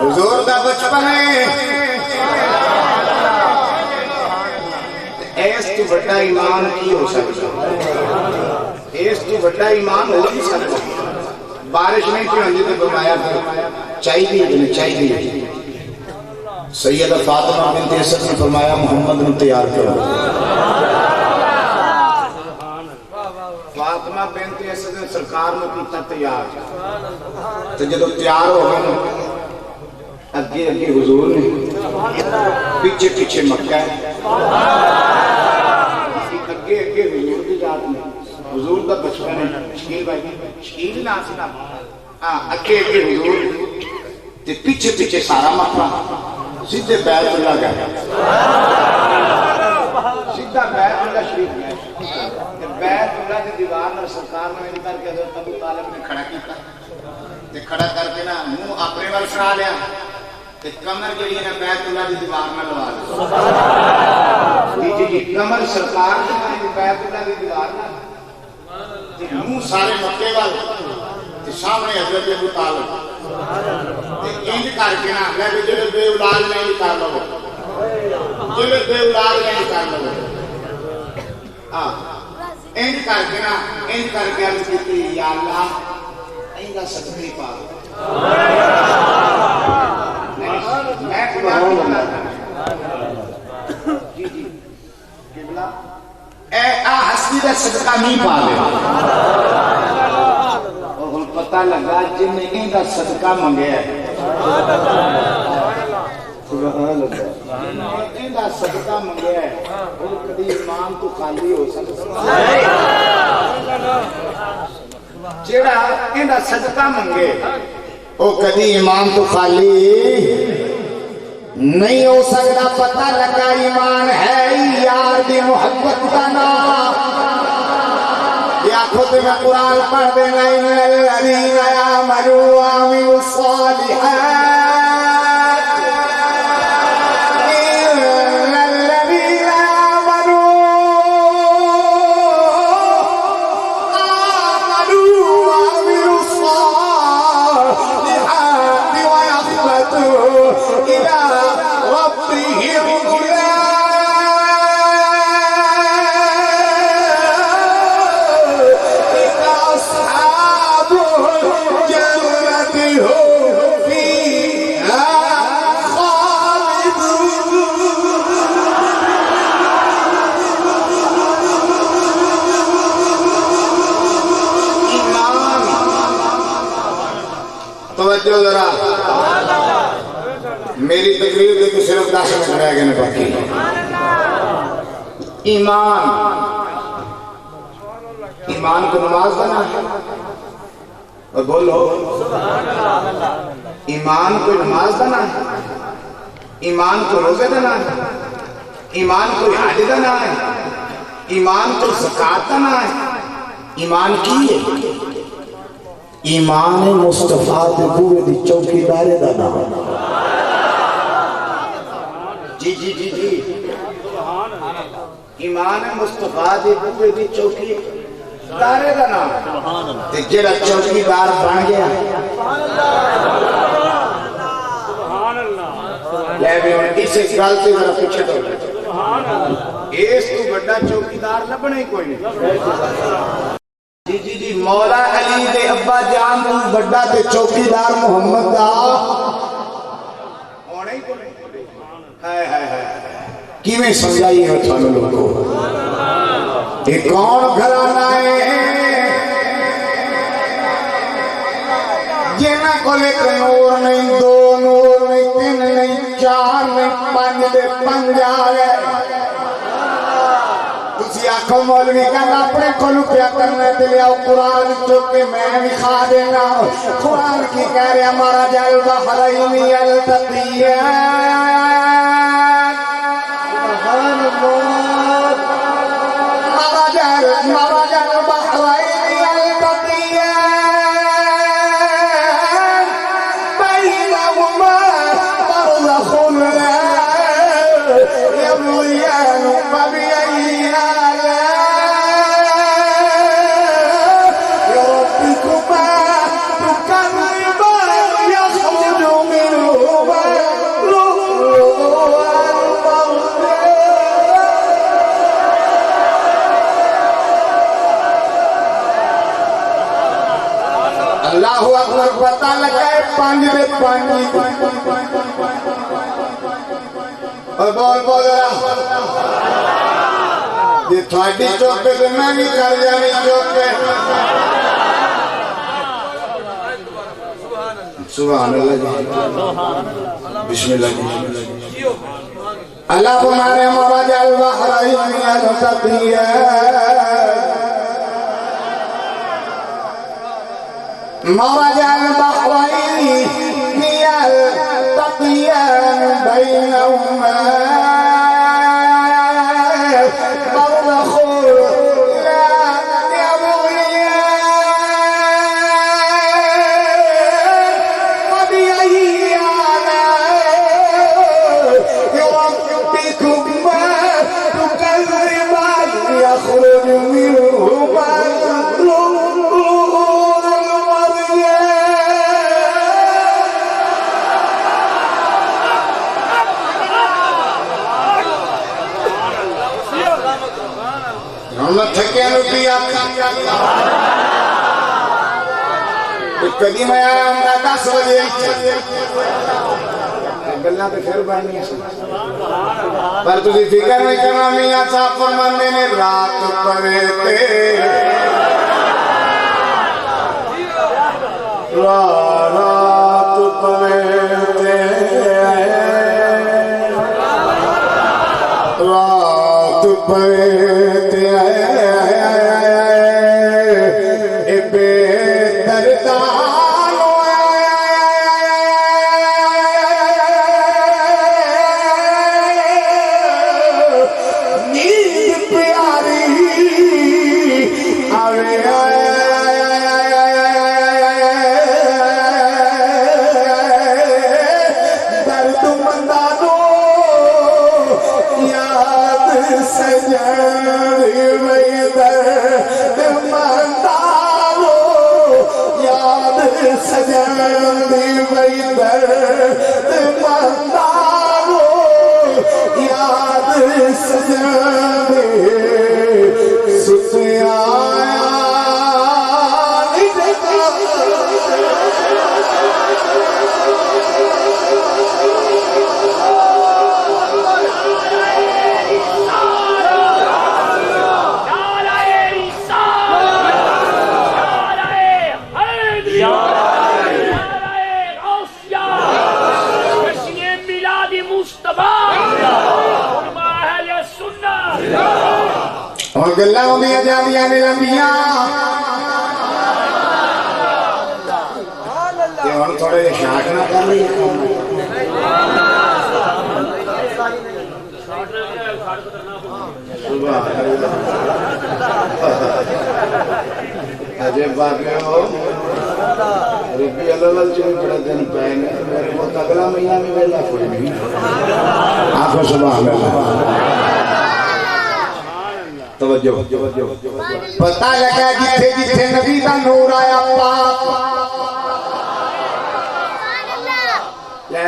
حضور دا بچپن ہے ایس تو بڑا ایمان کی ہو سکتا ایس تو بڑا ایمان ہو نہیں سکتا بارش نہیں کی ہوندی تو فرمایا چاہیے سیدہ فاطمہ بنت اسد نے فرمایا محمد نے تیار کرو فاطمہ بنت اسد نے سرکار نے کیتا تیار تو جب تیار ہو گئے اگے حضور نے پیچھے مکہ ہے حضور دا بچپن ہے شکیل بھائی شکیل نہ سی نا اکے اکے حضور تے پیچھے پیچھے سارا مکہ سیدھے بیت اللہ گیا سیدھا بیت اللہ شریف گیا بیت اللہ کی دیوار میں سرکار نے انکار کے حضرت ابو طالب نے کھڑا کیتا تے کھڑا کر کے نا منہ اپنے وال فرا لیا تے کمر جڑی ہے نا بیت اللہ کی دیوار میں لوا دی جی جی کمر سرکار نے بیت اللہ کی دیوار میں تے منہ سارے مکے وال تے سامنے حضرت ابو طالب تے انج کر کے نا میں بھی جڑے بے اولاد نہیں کر لو جڑے بے اولاد نہیں کر لو انج کر کے نا انج کر کے عرض کی یا اللہ ایندا صدقے پا میں جی جی قبلہ اے ہستی دا صدقہ نہیں پا لے اور پتہ لگا جن نے ایندا صدقہ منگیا ہے سبحان اللہ ایندا صدقہ منگیا ہے اور کبھی ایمان تو خالی ہو سکتا جیڑا ایندا صدقہ منگے او کبھی ایمان تو خالی نہیں ہو سکتا پتہ لگا ایمان ہے یار دی محبت کا نام یا خود میں قرآن پڑھ دینا ان الذین آمنوا وعملوا الصالحات ذرا میری تقریر دے تو صرف 10 منٹ رہ گئے باقی ایمان کو نماز بنا اور بولو ایمان کو نماز بنا ایمان کو روزے بنا ایمان کو حج بنا ایمان کو زکات بنا ایمان کی ہے ایمان مصطفیٰ دے بوئے دی چوکی دارے دا نام جی جی جی جی ایمان مصطفیٰ دے بوئے دی چوکی دارے دا نام تے جڑا چوکی دار بن گیا لے بھی انہیں اسے گل سے ذرا پیچھے دو اس تو بڑا چوکی دار لبنے ہی کوئی نہیں جی جی جی مولا علی دے ابا جان تو بڑا تے چوکیدار محمد دا ہونے ہی کو نہیں ہائے ہائے ہائے کیویں سمجھائی ہے تھانو لوگوں یہ کون گھرانا ہے جنہ کو ایک نور نہیں دو نور نہیں تین نہیں چار نہیں پانچ دے پنج آگئے تسی آنکھوں مولوی کہنا اپنے کھولو پیا کرنے دلیا قرآن چوکے میں دکھا دینا قرآن کی کہہ رہے ہمارا جل بحرین یلتقیان سبحان اللہ ہمارا جل بحرین یلتقیان بینہما برزخ یبغیان فبأي اللہ اکبر پتہ لگائے پانچ دے پانچ اور بول رہا یہ تھوڑی چوکے سے میں نہیں کر جانی چوکے سبحان اللہ بسم اللہ اللہ ہمارے مرج البحرین یلتقیان مرج البحرين يلتقيان بينهما برزخ لا يبغيان فبأي آلاء ربكما تكذبان يخرج منهما تھکے لٹی کدی میں آیا ہوں 10 بجے گلنا تو پھر بننی پر تھی فکر نہیں کرنا میاں صاحب فرماندے نے رات پڑے تے رات پڑے تے رات پڑے اور گلہ ہوندیاں جاندیاں نے لمبیاں یہ ہن تھوڑے شاٹ نہ کر لئے عجیب بات میں ہو ربی اللہ چلے بڑا دن پہنے میرے کو اگلا مہینہ میں ویلا کوئی نہیں آنکھوں سبحان اللہ توجہ پتہ لگا جتھے جتھے نبی دا نور آیا پاک لے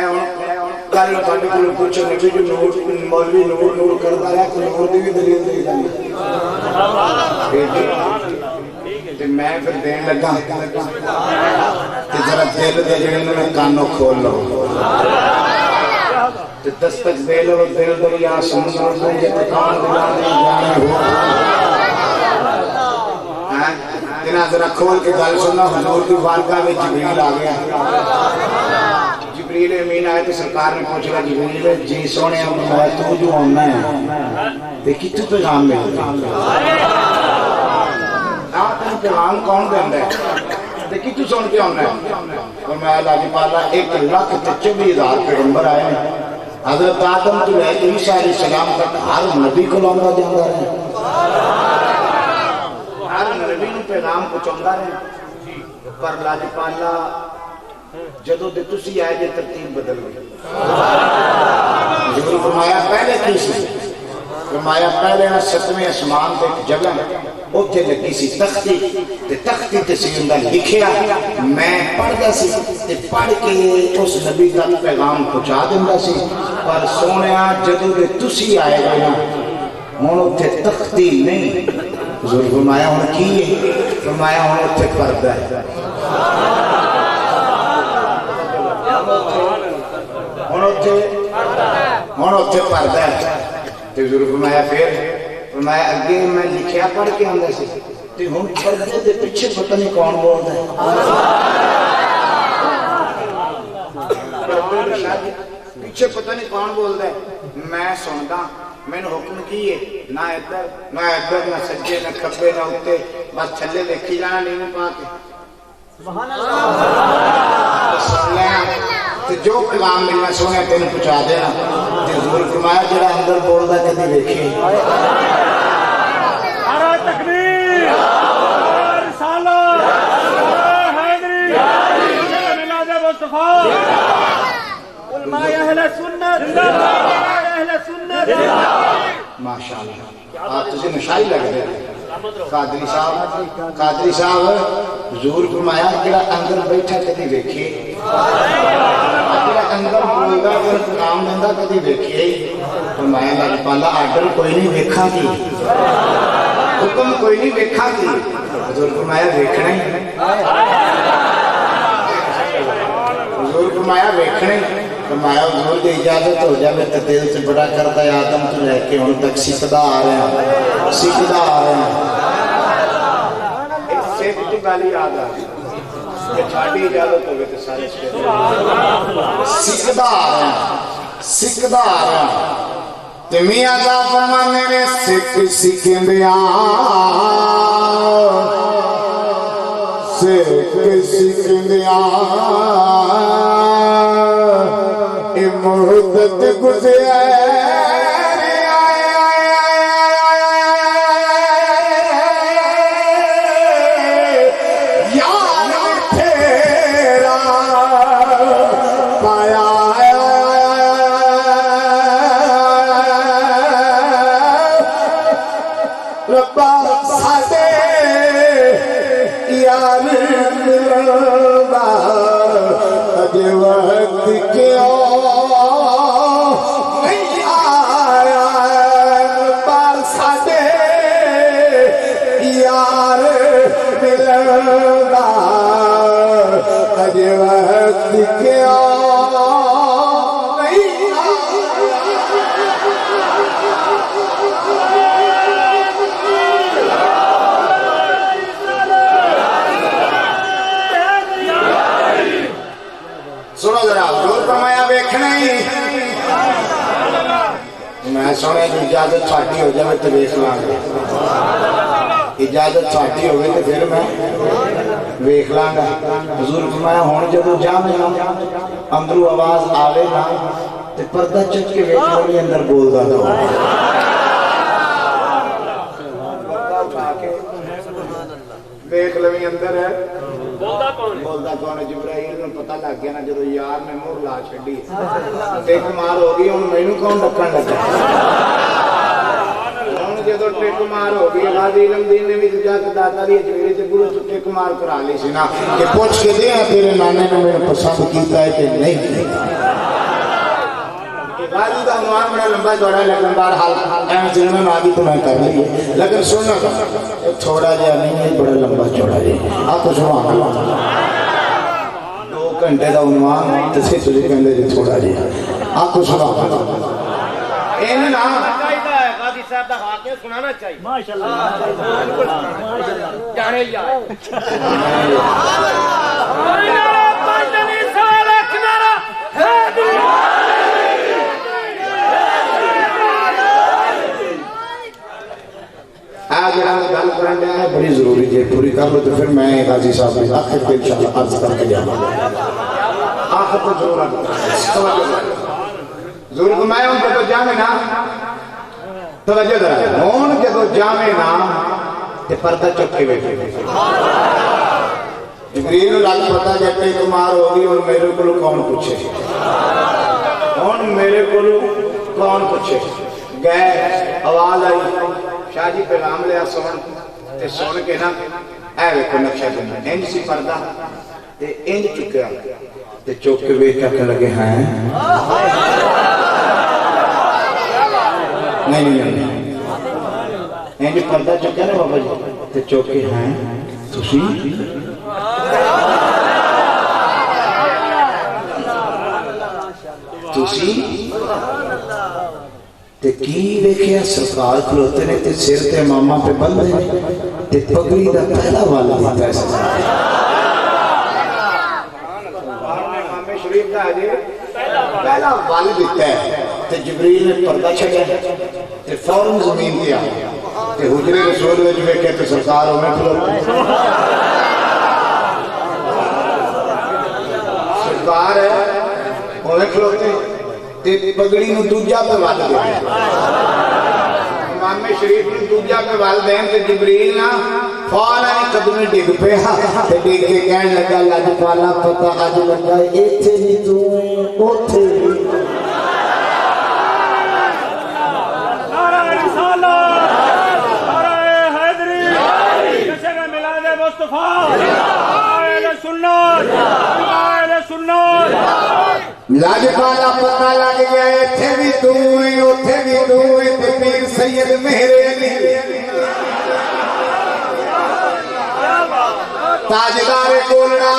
گل تھوڑے کول پوچھو نبی جو نور مولوی نور نور کردا ہے کوئی نور دی بھی دلیل دے جاندی تے میں پھر دین لگا تے ذرا دل دے جڑے میں کانوں کھول لو دستک دے لو دل دریا سمندر دے تکان دلا دے جانے ہو تینا ذرا کھول کے گل سننا حضور کی بارگاہ میں جبریل آ گیا جبریل امین آئے تو سرکار نے پوچھا جبریل جی سونے میں تو جو ہونا ہے دیکھی تو پیغام ملتا تین پیغام کون دیندہ ہے دیکھی تو سن کے ہونا ہے اور میں اللہ کی پالا 1,24,000 پیغمبر آئے ہیں حضرت آدم تو لے عیسیٰ علیہ السلام تک ہر نبی کو لانگا جاندہ رہے ہر نبی نے پیغام کو چاندہ رہے پر اللہ کی پالا جدو دے تسی آئے جے ترتیب بدل گئی جو فرمایا پہلے کیسی فرمایا پہلے نہ 7ویں اسمان دے جگہ اوتھے لگی سی تختی تے تختی تے سی اندر لکھیا میں پڑھ گیا سی تے پڑھ کے اس نبی تک پیغام پہنچا دیندا سی پر سونیا جدوں دے تسی آئے گئے نا ہن اوتھے تختی نہیں حضور فرمایا ہن کی ہے فرمایا ہن اوتھے پردہ ہے ہن اوتھے پردہ ہے تے حضور فرمایا پھر فرمایا اگے میں لکھیا پڑھ کے آندا سی تے ہن پردے دے پیچھے پتہ نہیں کون بولدا ہے پیچھے پتہ نہیں کون بولدا ہے میں سندا مینوں حکم کی ہے نہ ادھر نہ سجے نہ کھبے نہ اوتے بس تھلے دیکھی جانا نہیں پا کے سن لے تے جو کلام ملنا سونے تینوں پہنچا دینا تے حضور فرمایا جڑا اندر بولدا کدی ویکھے نعرہ تکبیر رسالت حیدری میلاد مصطفی علماء اہل سنت زندہ باد اہل سنت ماشاءاللہ آپ تجھے نشائی لگ رہے ہیں قادری صاحب حضور فرمایا جڑا اندر بیٹھا کدی ویکھے جڑا اندر بولدا اور کام دیندا کدی ویکھے فرمایا اللہ پالا آرڈر کوئی نہیں ویکھا گی حکم کوئی نہیں ویکھا گی حضور فرمایا ویکھنا ہی حضور فرمایا ویکھنا ہی فرمایا حضور دی اجازت ہو جائے تو دل سے بڑا کرتا ہے آدم تو لے کے ہن تک سیکھدا آ رہے ہیں سیکھدا آ رہے ہیں اس سے بھی گالی یاد آ گئی کہ چھاڑی اجازت ہوگی تو سارے سیکھدا آ رہے ہیں سیکھدا آ رہے ہیں تے میاں دا فرمانے نے سکھ سکھندیاں سکھ سکھندیاں اے مدت گزرے سونے کی اجازت چھاٹی ہو جائے تو ویکھ لاں گا اجازت چھاٹی ہوگی تو پھر میں ویکھ لاں گا حضور فرمایا ہون جدو جامع اندرو آواز آوے نا تے پردہ چک کے ویکھ لوگی اندر بول دا دو ویکھ لوگی اندر ہے بولدا کون ہے جبرائیل نے پتہ لگ گیا نا جدو یار نے مور لا چھڈی ٹک مار ہو گئی ہن مینوں کون ڈکن لگا ہن جدو ٹک مار ہو گئی غازی علم دین نے بھی جا کے داتا دی چوری تے پورے ٹک مار کرا لی سی نا کہ پوچھ کے دے تیرے نانے نے میرے پسند کیتا ہے کہ نہیں غازی دا عنوان بڑا لمبا چوڑا ہے لیکن بہرحال اہم ذہن میں آگی تو میں کر لی ہے لیکن سننا تھوڑا جہا نہیں ہے بڑا لمبا چوڑا ہے آپ کو سبحان اللہ 2 گھنٹے دا عنوان تسی تجھے کہندے جی تھوڑا جہا آپ کو سبحان اللہ این نا قاضی صاحب دا واقعہ سنانا چاہیے ماشاءاللہ جانے ہی آئے آج ہم گل کرنے ہیں بڑی ضروری ہے پوری کر لو تو پھر میں قاضی صاحب نے آخر پہ انشاءاللہ عرض کر کے جانا آخر پہ ضرور ضرور فرمایا ہوں جب جامع نا توجہ در ہون جب جامع نا تے پردہ چک کے بیٹھے جبریل لگ پتا جاتے کمار ہوگی اور میرے کو کون پوچھے ہون میرے کو کون پوچھے گئے آواز آئی شاہ جی پیغام لیا سون تے سون کے نا اے ویکھو نقشہ بننا انج سی پردہ تے انج چکیا تے چوک کے ویکھ کے لگے ہیں نہیں انج پردہ چکیا نا بابا جی تے چوک کے ہیں تسی تسی تے کی ویکھیا سرکار کھلوتے نے تے سر تے ماما پہ بندے نے تے پگڑی دا پہلا والا دیتا ہے سرکار امام شریف دا حجی پہلا والا دیتا ہے تے جبریل نے پردہ چھڑیا تے فوراً زمین دیا تے حجر رسول وچ ویکھے تے سرکار اوویں کھلوتے کھلوتے تے پگڑی نو دوجا پہ وال دے امام شریف نو دوجا پہ وال دین تے جبریل نا فوراً ہی قدمیں ڈگ پہ تے ڈگ کے کہنے لگا لاجپالا پتہ اج لگا ایتھے بھی تو اوتھے بھی نعرہ رسالت نعرہ حیدری جشن میلاد مصطفیٰ اہل سنت اہل سنت لاجپالا پتہ لگ گیا ایتھے بھی تو اوتھے بھی تو تے پیر سید میرے علی تاجدار کولڑا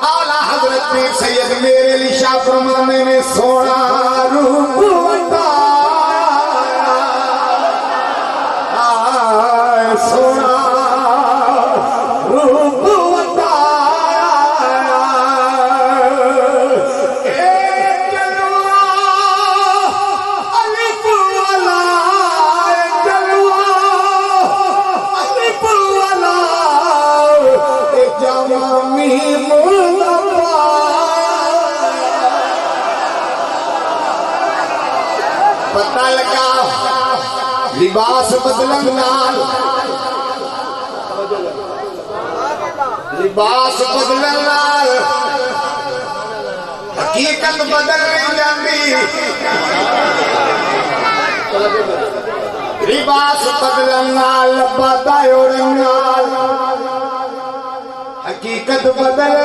اعلیٰ حضرت پیر سید میرے علی شاہ فرمانے نے سونا روح بتایا سونا روح بتایا اے جلوہ الف والا اے جلوہ الف والا اے جوامی پتہ لگا لباس بدلن نال لباس بدلن نال حقیقت بدل نہیں جاندی لباس بدلن نال لبادا اڑن نال حقیقت بدل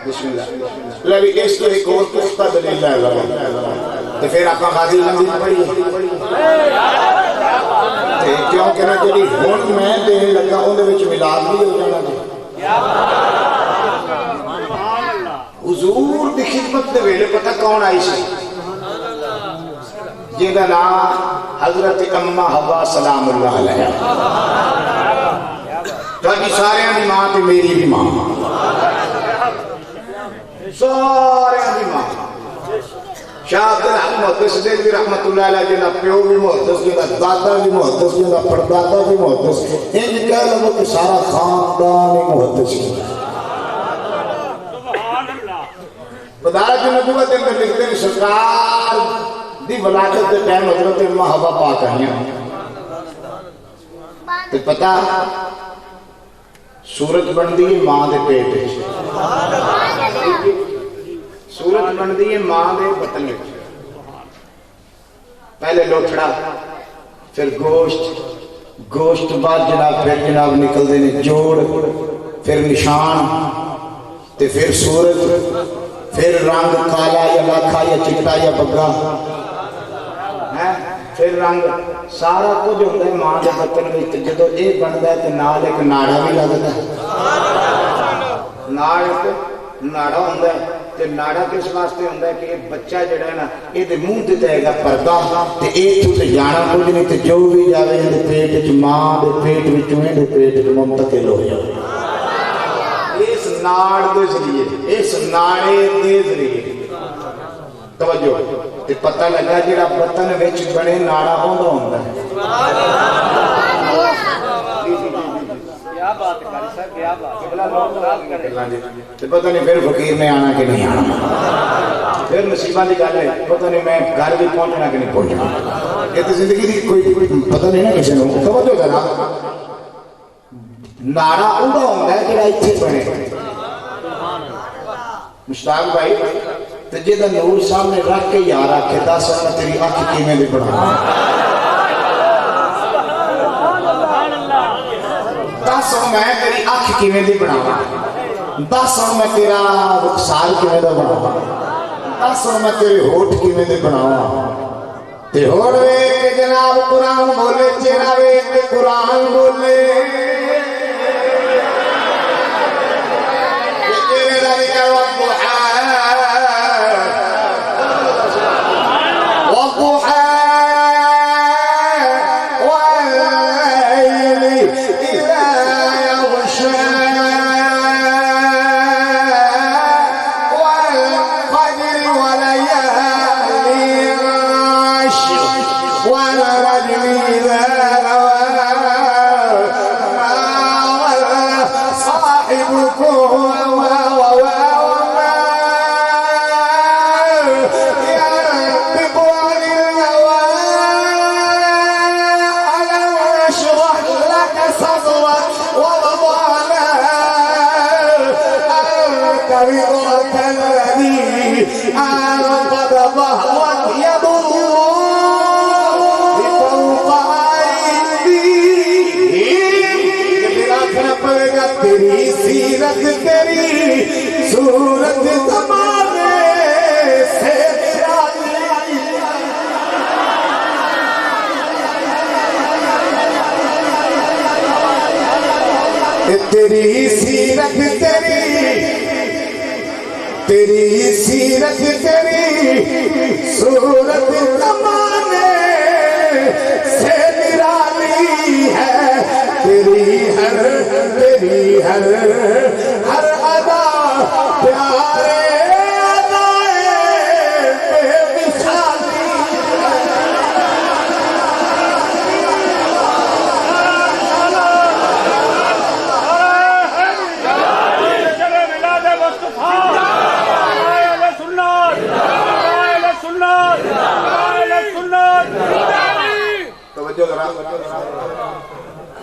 بسم اللہ لبی اس کو ایک اور پختہ دلیل ہے تو پھر آپ غازی لمبی پڑی کیونکہ نہ جڑی ہون میں دین لگا ان دے وچ میلاد بھی ہو جانا جی حضور دی خدمت دے ویلے پتہ کون آئی سی جن دا نام حضرت اماں حوا سلام اللہ علیہ تھوڑی سارے دی ماں تے میری بھی ماں سارے دی ماں شاہ عبدالحق محدث دل بھی رحمت اللہ علیہ جنہ پیو بھی محدث جنہ دادا بھی محدث جنہ پردادا بھی محدث ان کہہ لگو کہ سارا خاندان ہی محدث ہے بدارت نبوت اندر لکھتے ہیں سرکار دی ولادت دے ٹائم حضرت اماں حوا پاک آئیاں تو پتہ سورت بندی ماں دے پیٹ سورت بندی ماں دے بطن پہلے لوتھڑا پھر گوشت بعد جناب پھر جناب نکل دینے جوڑ پھر نشان تے پھر سورت پھر رنگ کالا یا لاکھا یا چٹا یا بگا پھر رنگ سارا کچھ ہوتا ہے ماں دے بطن میں جدو ایک بنتا ہے تو نال ایک ناڑا بھی لگتا ہے ناڑ ایک ناڑا ہوتا ہے تو ناڑا کس واسطے ہوتا ہے کہ ایک بچہ جڑا ہے نا یہ منہ تے جائے گا پردہ تو ایک تو جانا کچھ نہیں تو جو بھی جاوے دے پیٹ چ ماں دے پیٹ وچوں دے پیٹ چ منتقل ہو جائے اس ناڑ دے ذریعے اس ناڑے دے ذریعے توجہ تے پتہ لگا جڑا بطن وچ بنے ناڑا ہوندا ہوندا ہے کیا بات کر سر کیا بات تے پتہ نہیں پھر فقیر نے آنا کہ نہیں آنا پھر نصیباں دی گل ہے پتہ نہیں میں گھر بھی پہنچنا کہ نہیں پہنچنا یہ تے زندگی دی کوئی پتہ نہیں نا کسی نو توجہ ذرا ناڑا اوندا ہوندا ہے جڑا ایتھے بنے مشتاق بھائی تے جدا نور سامنے رکھ کے یار آکھے دس میں تیری اکھ کیویں دی بناواں دس میں تیری اکھ کیویں دی بناواں دس میں تیرا رخسار کیویں دا بناواں دس میں تیرے ہونٹ کیویں دے بناواں تے ہور ویکھ جناب قرآن بولے چہرہ ویکھ قرآن بولے پڑے گا تیری سیرت تیری صورت زمانے سے تیری سیرت تیری سیرت تیری صورت زمانے سے نرالی ہے تیری ہر ادا پیارے ادائے بے مثالی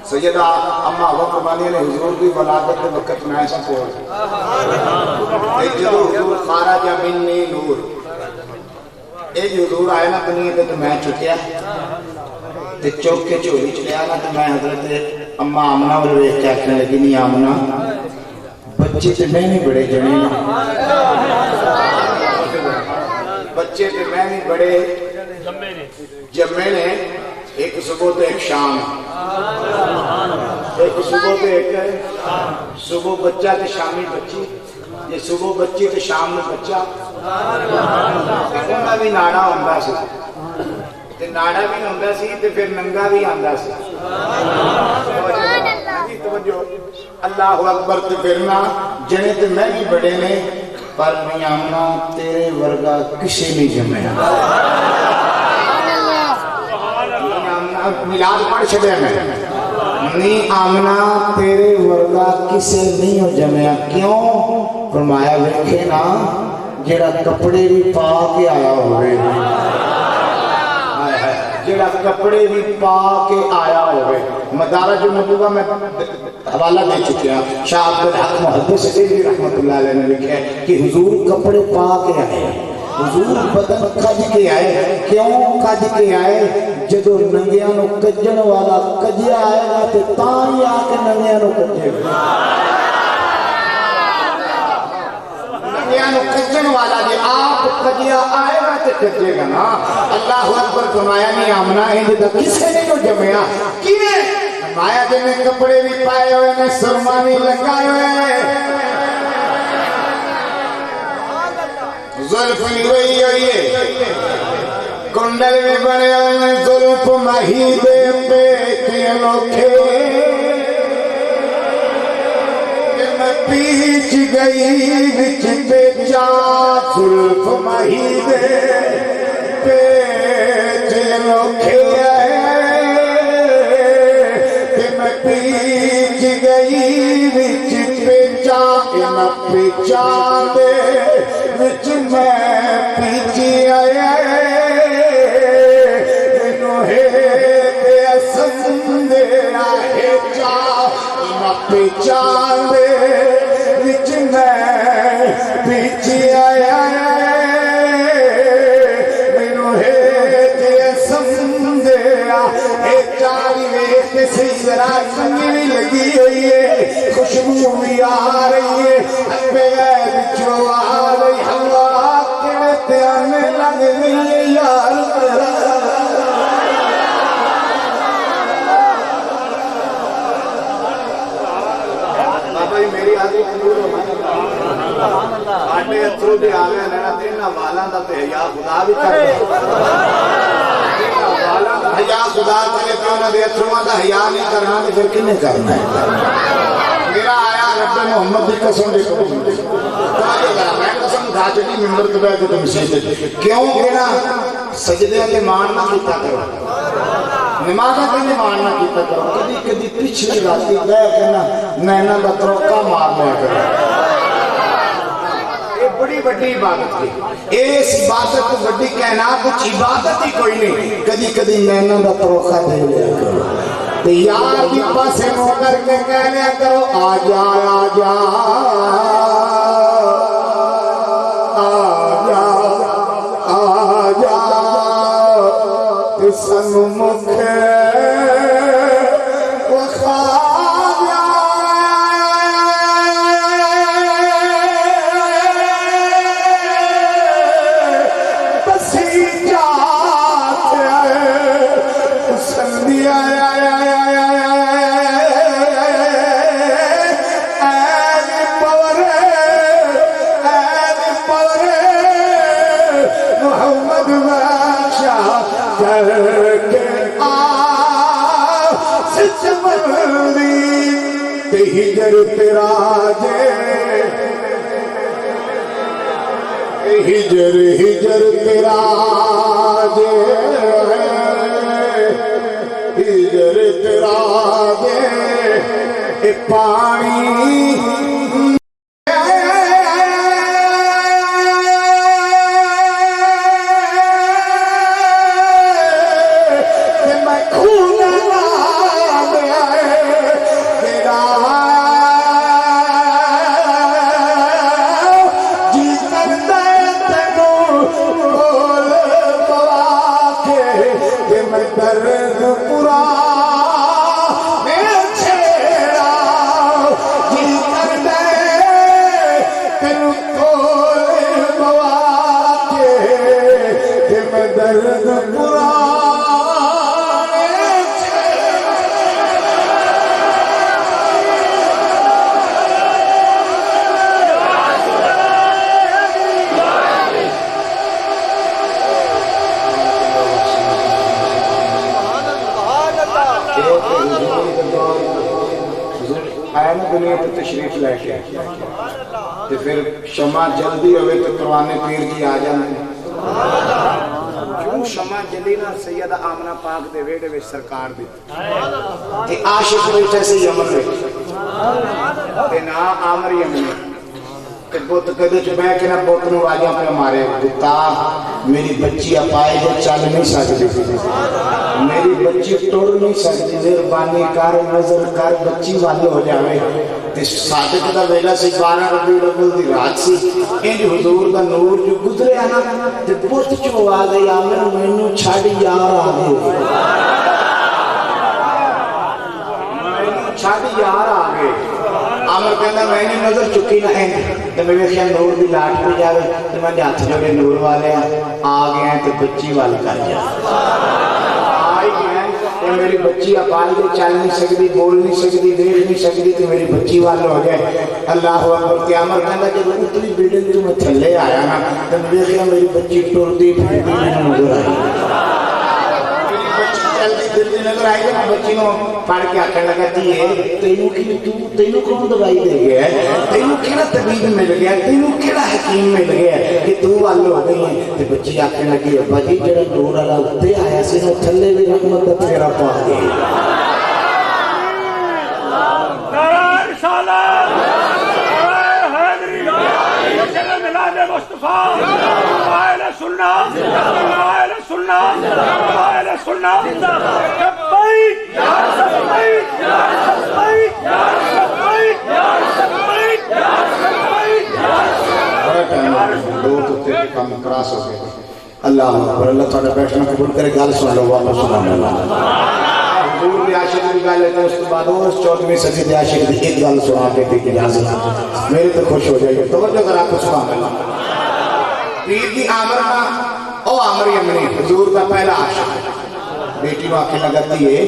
سیدہ اما حوا قربانی نے حضور کی ولادت کے وقت میں ایسا پہنچ جدو حضور خارج منی نور ایک حضور آئے نا کنی تو میں چکیا تے چوک کے چولی چلیا نا تو میں حضرت اما آمنہ والوے کیا کہنے لگی نہیں آمنہ بچے تے میں نہیں بڑے جنے نا بچے تے میں نہیں بڑے جمعے نے ایک صبح تو ایک شام ایک صبح تو ایک صبح بچہ تو شامی بچی یہ صبح بچی تو شام میں بچہ انہاں بھی ناڑا ہوندہ سی تے ناڑا بھی ہوندہ سی تے پھر ننگا بھی آندہ سی اللہ اکبر تے پھرنا جنے تے میں بھی بڑے نے پر میں آمنا تیرے ورگا کسے نہیں جمعے ملاد پڑھ چھڑے میں نہیں آمنا تیرے ورگا کسے نہیں ہو جمعہ کیوں فرمایا ویکھے نا جڑا کپڑے بھی پا کے آیا ہوئے جڑا کپڑے بھی پا کے آیا ہوئے مدارج النبوہ میں حوالہ دے چکے ہیں شاہ عبدالحق محدث علیہ رحمت اللہ علیہ نے لکھا ہے کہ حضور کپڑے پا کے آئے حضور بدن کج کے آئے کیوں کج کے آئے جدو ننگیاں نو کجن والا کجیا آئے گا تے تاں ہی آ کے ننگیاں نو کجے گا ننگیاں نو کجن والا جے آپ کجیا آئے گا تے کجے گا نا اللہ اکبر فرمایا نہیں آمنا انج دا کسے نے کو جمعیا کیویں فرمایا جے نے کپڑے بھی پائے ہوئے نے سرما نہیں لگائے ہوئے ظلف نہیں ہوئی ہوئیے کنڈل بھی بنے ہوئے ظلف مہیدے پہ کے لوکھے میں پیچ گئی وچ پہ جا ظلف مہیدے پہ کے لوکھے میں پیچ گئی وچ پہ جا میں پیچان دے وچ میں پیچی آیا انہوں ہے دے سندے آئے چا میں پیچان دے وچ میں پیچی آیا انہوں ہے دے سندے آئے چاری ویت سی ذرا سنگی بھی لگی ہوئی ہے خوشبو بھی آ رہی ہے پہ بچو آ رہی ہوا کے تیانے لگ گئی یار بابا ہی میری آدھی قبول ہو آٹے اترو بھی آگے لینا تینا والاں دا تے حیا خدا بھی کر حیا خدا کرے تو انہوں دے اتروان دا حیا نہیں کرنا تو پھر کنے کرنا ہے میرا آیا رب محمد دی قسم دے قبول میں قسم کھا چکی ممبر تو بیٹھ کے مسیح کیوں کہنا سجدے کے مان نہ کیتا کرو نمازہ کے مان نہ کیتا کرو کدی کدی پچھلی راتی گئے کہنا نینا دا تروکا مار لیا کرو یہ بڑی بڑی عبادت کی اس عبادت بڑی کائنات کچھ عبادت ہی کوئی نہیں کدی کدی نینا دا تروکا دے لیا کرو یار کی پاسے مو کر کے کہہ لیا کرو آجا آجا آجا آجا سن مکھے وخاجا تے ہجر تیرا جے ہجر ہجر تیرا جے ہجر تیرا جے اے پانی دنیا پر تشریف لے کے تے پھر شمع جلدی ہوئے تو پروانے پیر جی آ جاندے کیوں شمع جلی نہ سیدہ آمنہ پاک دے ویڑے وچ سرکار دی تے عاشق بیٹھے سے یمن وچ تے نا عامر یمن تے بت کدے چ بیٹھ کے نہ بت نو واجاں پہ مارے پتا میری بچی اپائے جو چل نہیں سکتی میری بچی ٹر نہیں سکتی مہربانی کر نظر کر بچی والے ہو جاوے تے صادق دا ویلا سی 12 ربیع الاول دی رات سی انج حضور دا نور جو گزریا نا تے بت چ آ گئی آمن مینوں چھڈ یار آ گئے مینوں چھڈ یار آ گئے عمر کہندا میں نے نظر چکی نہ ہے تے میں ویکھیا نور دی لاٹ پہ جاوے تے میں ہاتھ جوڑے نور والے آ گئے تے بچی وال کر جا آئی گئے تے میری بچی اپال دے چل نہیں سکتی بول نہیں سکتی دیکھ نہیں سکتی تے میری بچی وال ہو گئے اللہ اکبر تے عمر کہندا جب اتنی بلڈنگ تو میں تھلے آیا نا تے میں ویکھیا میری بچی ٹردی پھردی مینوں نظر آئی جلدی نظر آئی کہ بچی نو پڑھ کے آکھن لگا تینوں کون دوائی دے گیا ہے تینوں کیڑا طبیب مل گیا تینوں کیڑا حکیم مل گیا کہ تو والو ہو گئی ہے تے بچی آکھن لگی ابا جی جڑا نور والا اوتے آیا سی نو تھلے بھی رحمت دا پھیرا پا گئی رسالت حیدری جشن میلاد مصطفیٰ اہل سنت اہل سنت اہل سنت لبیک یا لبیک یا لبیک یا لبیک یا لبیک یا لبیک دو تو تین کام کراس ہو گئے اللہ اکبر اللہ تعالی بیٹھنا قبول کرے گل سن لو واپس سبحان اللہ حضور دی عاشق دی گل ہے اس کے بعد اس 14ویں صدی دی عاشق دی ایک گل سنا کے دی اجازت میرے تو خوش ہو جائے توجہ کرا کے سبحان اللہ پیر دی عامر او عامر یمنی حضور کا پہلا عاشق بیٹی نو آنکھیں لگاتی ہے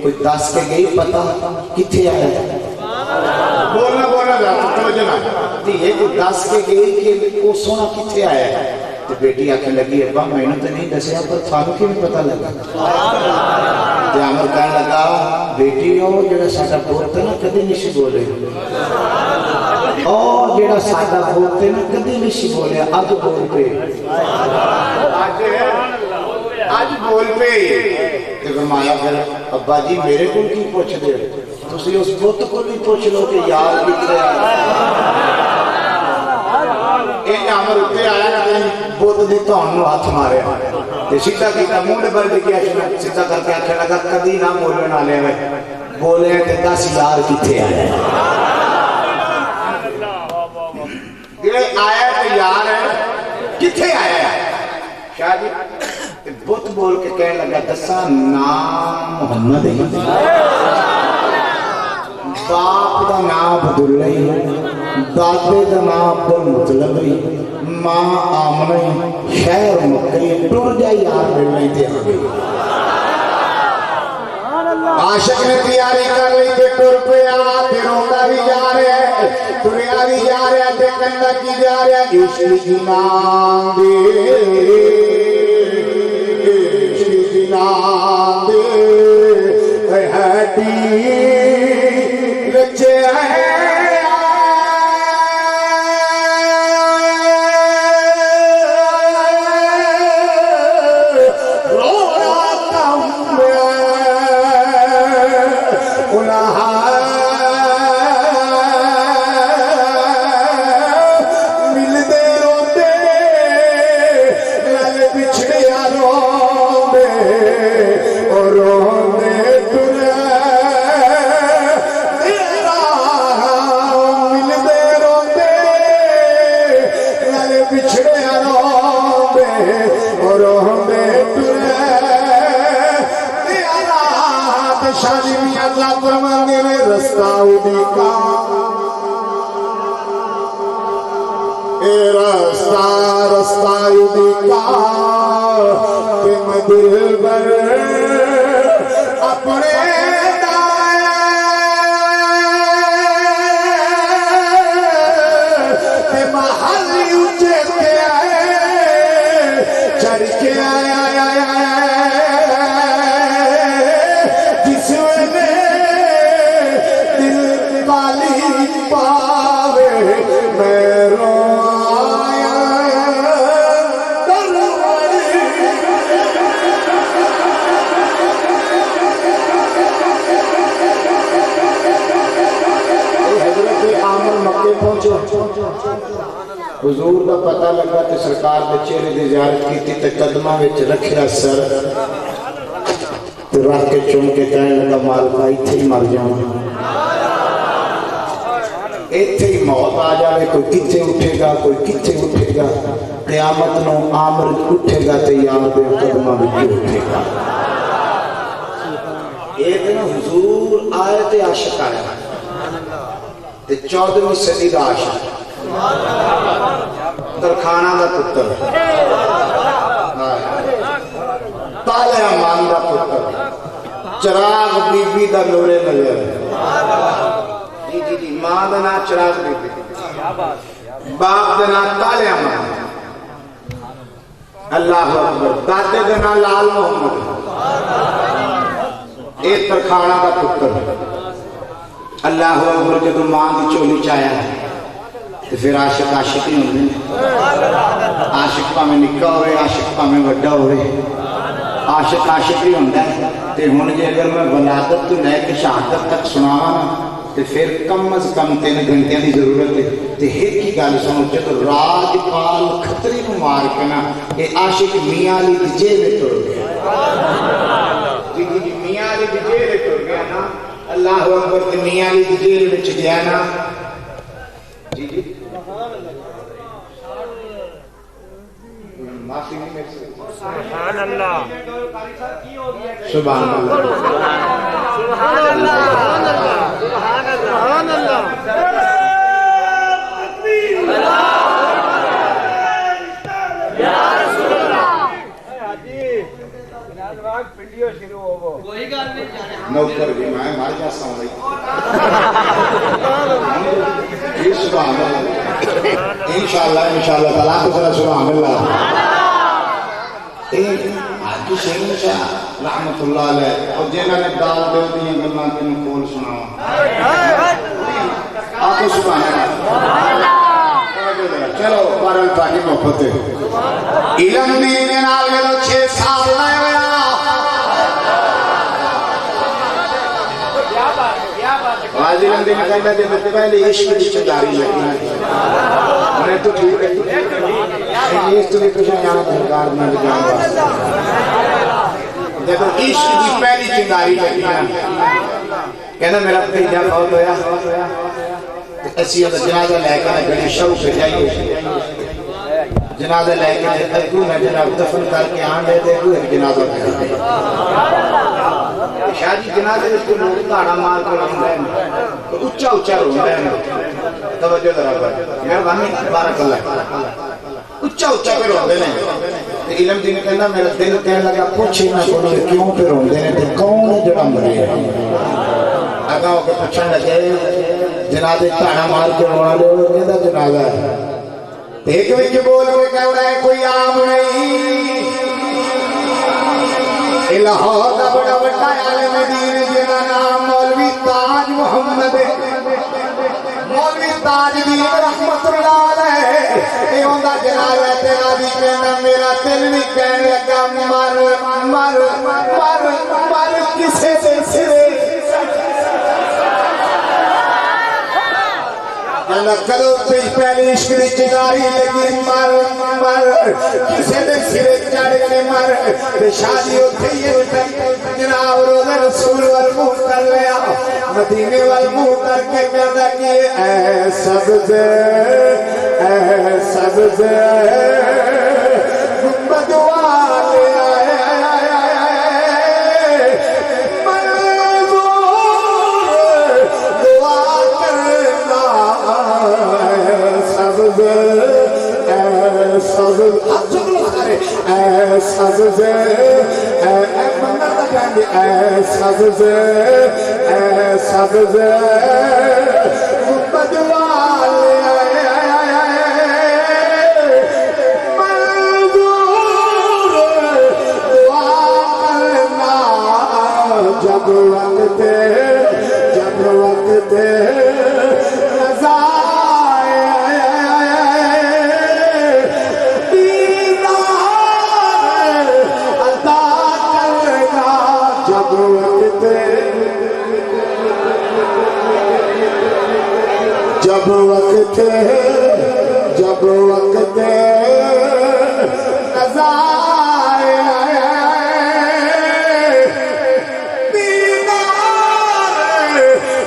کوئی دس کے گئی پتہ کتھے آیا بولنا توجہ نہ یہ کوئی دس کے گئی کہ وہ سونا کتھے آیا ہے تو بیٹی آنکھیں لگی ابا میں نے تو نہیں دسیا پر تھانوں کی بھی پتہ لگا تے عامر کہنے لگا بیٹی ہو جڑا ساڈا پوت نا کدی نہیں بولے او جڑا ساڈا پوت نا کدی نہیں بولے اج بول پے اج بول پے تے فرمایا پھر ابا جی میرے کو کی پوچھ دے تسی اس بت کو بھی پوچھ لو کہ یار کتنے آیا ایک عمر اتنے آیا کہ بت دی تہن نو ہاتھ مارے تے سیدھا کیتا منہ دے بل دکھیا سیدھا کر کے آکھن لگا کدی نہ بولن والے میں بولے تے 10 یار کتنے آیا یہ آیا تے یار ہے کتنے آیا شاہ جی بت بول کے کہنے لگا دسا نام محمد ہے باپ دا نام عبداللہ دادے دا نام عبدالمطلب ماں آمنہ شہر مکہ ٹر جائی یار ملنے دے عاشق نے تیاری کر لی تے ٹر پہ تے روتا بھی جا رہا ہے تریا بھی جا رہا ہے تے کندا کی جا رہا ہے عشق دی نام دے عشق دی نام دے ہٹی رچے رستہ اڈیکا اے رستہ اڈیکا کہ میں دل بر اپنے حضور کا پتہ لگا تے سرکار دے چہرے دی زیارت کیتی تے قدماں وچ رکھیا سر تے رکھ کے چوم کے کہنے لگا مالکا ایتھے ہی مر جاواں ایتھے ہی موت آ جائے کوئی کتھے اٹھے گا کوئی کتھے اٹھے گا قیامت نو عامر اٹھے گا تے یار دے قدماں وچ اٹھے گا ایک دن حضور آئے تے عاشق آیا تے 14ویں صدی دا عاشق درخانہ دا پتر تالے امان دا پتر چراغ بی بی دا نور نظر جی ماں دا نا چراغ بی بی باپ دا نا تالے امان اللہ اکبر دادے دا نا لال محمد ایک درخانہ دا پتر اللہ اکبر جدو ماں دی چولی چایا ہے تو پھر عاشق عاشق ہی ہوندے عاشق پا میں نکا ہوئے عاشق پا میں وڈا ہوئے عاشق عاشق ہی ہوندے تے ہن جے اگر میں ولادت تو لے کے شہادت تک سناواں تے پھر کم از کم 3 گھنٹے دی ضرورت ہے تے ایک ہی گل سنو جدو راجپال کھتری کو مار کے نا اے عاشق میاں علی دی جیل میں ٹر گیا جی میاں علی دی جیل میں ٹر گیا نا اللہ اکبر تے میاں علی دی جیل وچ گیا نا جی معافی نہیں میرے سے سبحان اللہ سبحان اللہ سبحان اللہ سبحان اللہ یا رسول اللہ حاجی ناظران ویڈیو شروع ہو گو کوئی گل نہیں نوکر بھی میں مار جاسا ہوں جی سبحان اللہ انشاءاللہ تعالیٰ کو ذرا سبحان اللہ آج کی شہر شاہ رحمت اللہ علیہ اور جنہوں نے دال دے دیا گلنا کے کول سناوا آپ کو سبحان اللہ چلو بارل تاکی محبت ہے علم دین نال گلو 6 سال لائے ہویا آج علم دین کہتا ہے جب پہلے عشق کی چنداری لگی انہیں تو ٹھیک ہے اس تو بھی کچھ یہاں سرکار میں جان واسطہ دیکھو عشق کی پہلی چنداری لگی کہنا میرا بھیجا فوت ہویا ایسی جنازہ لے کر بڑی شوق سے جائیے جنازہ لے کے اگو میں جناب دفن کر کے آن لے دے کو ایک جنازہ پہ شاہی جنازے اس کو لوگ تاڑا مار کر رہے ہیں تو اچھا اچھا رہے ہیں توجہ ذرا پر میں بانی بارک اللہ اچھا اچھا پہ رہے ہیں علم دین کہنا میرا دل کہنے لگا پوچھے نہ کونوں کیوں پہ رہے ہیں تو کون ہے جڑا مرے اگا ہو کے پوچھنے لگے جنازے تاڑا مار کے رونا لے وہ کہتا جنازہ ہے ایک وچ بول کے کہہ رہا ہے کوئی عام نہیں الہو دا بڑا بڑا عالم دین جنہاں نام مولوی تاج محمد مولوی تاج دین رحمت اللہ علیہ اے ہوندا جنازہ تیرا بھی کہنا میرا دل بھی کہنے لگا مر مر مر مر کسے دے سرے کرو تجھ پہلی عشق دی چنگاری لگی مر مر کسے دے سرے چڑھ کے مر تے شادی ہوتی ہے جناب روزہ رسول والموہ کر لیا مدینے والموہ کر کے کہتا کہ اے سبز گنبد والے منظور سبز گنبد والے منظور دعا کرنا جب وقت رضا دیدار عطا کرنا جب وقت رضا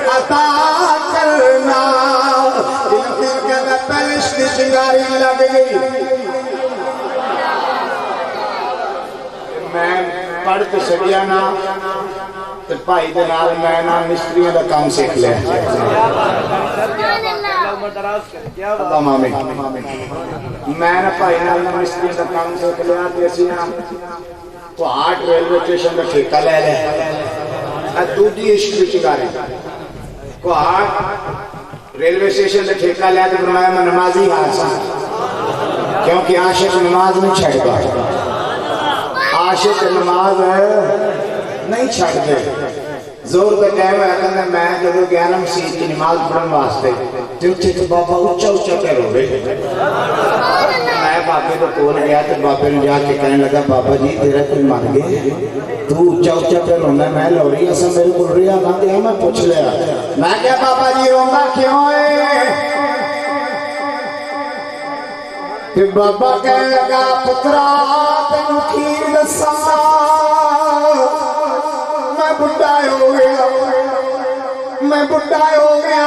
عطا کرنا پہلش کی چنگاری لگ گئی میں پڑھ کے سکیا نا تو بھائی دے نال میں نا مستریوں دا کام سیکھ لیا اللہ مامین میں نا بھائی نال مستریوں دا کام سیکھ لیا تے اسی نا تو آٹھ ریلوے اسٹیشن دا ٹھیکہ لے لے دوجی عشق دی چنگاری کو آٹھ ریلوے اسٹیشن دا ٹھیکہ لیا تو فرمایا میں نمازی حادثہ کیونکہ عاشق نماز نہیں چھڑ گا عاشق نماز نہیں چھڑ دے زور پہ کہہ رہا ہے کہ میں جب گیا نا مسیح کی نماز پڑھن واسطے تو اتھے تو بابا اچھا پہ رو رہے میں بابے کو کول گیا تو بابے نے جا کے کہنے لگا بابا جی تیرا کوئی مان گئے تو اچھا پہ رونا میں لو رہی ایسا میرے کو رہی آگا دیا میں پوچھ لیا میں کہا بابا جی رونا کیوں ہے پھر بابا کہنے لگا پترا تینو کھیر دسا میں بڑھا ہو گیا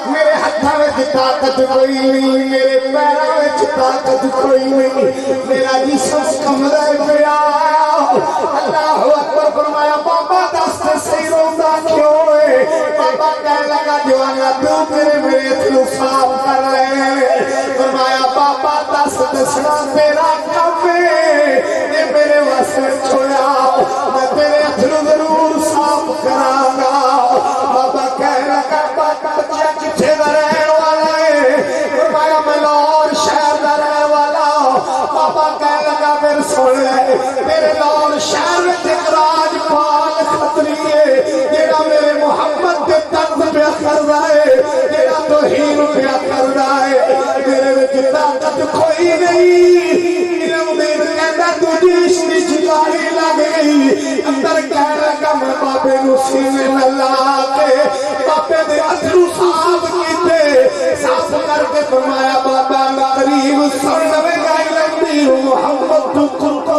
میرے ہتھاں وچ طاقت کوئی نہیں میرے پیراں وچ طاقت کوئی نہیں میرا جسم کمزور پیا اللہ اکبر فرمایا بابا دس تے صحیح روندا کیوں ہے بابا کہنے لگا جوانا تو میرے اتھلو صاف کر لے فرمایا بابا دسنا تیرا کم ہے یہ میرے واسطے چھوڑا میں تیرے اتھلو ضرور صاف کراں گا بابا کہنے لگا بچہ کتھے دا رہن والا ہے فرمایا میں لاہور شہر دا رہن والا بابا کہنے لگا میرے سن لے میرے لاہور شہر وچ ایک راج پال خطری ہے جیڑا میرے محمد دے طرز پہ کردا ہے جیڑا توہین پہ کردا ہے میرے وچ طاقت کوئی نہیں علم دین کہندا تجھے اشنی چنگاری لگ گئی اندر کہنے لگا میں بابے نو سینے میں لا کے بابے دے اتھرو صاف کیتے صاف کر کے فرمایا بابا میں قریب سن لوے گا علم دین محمد تو کرتا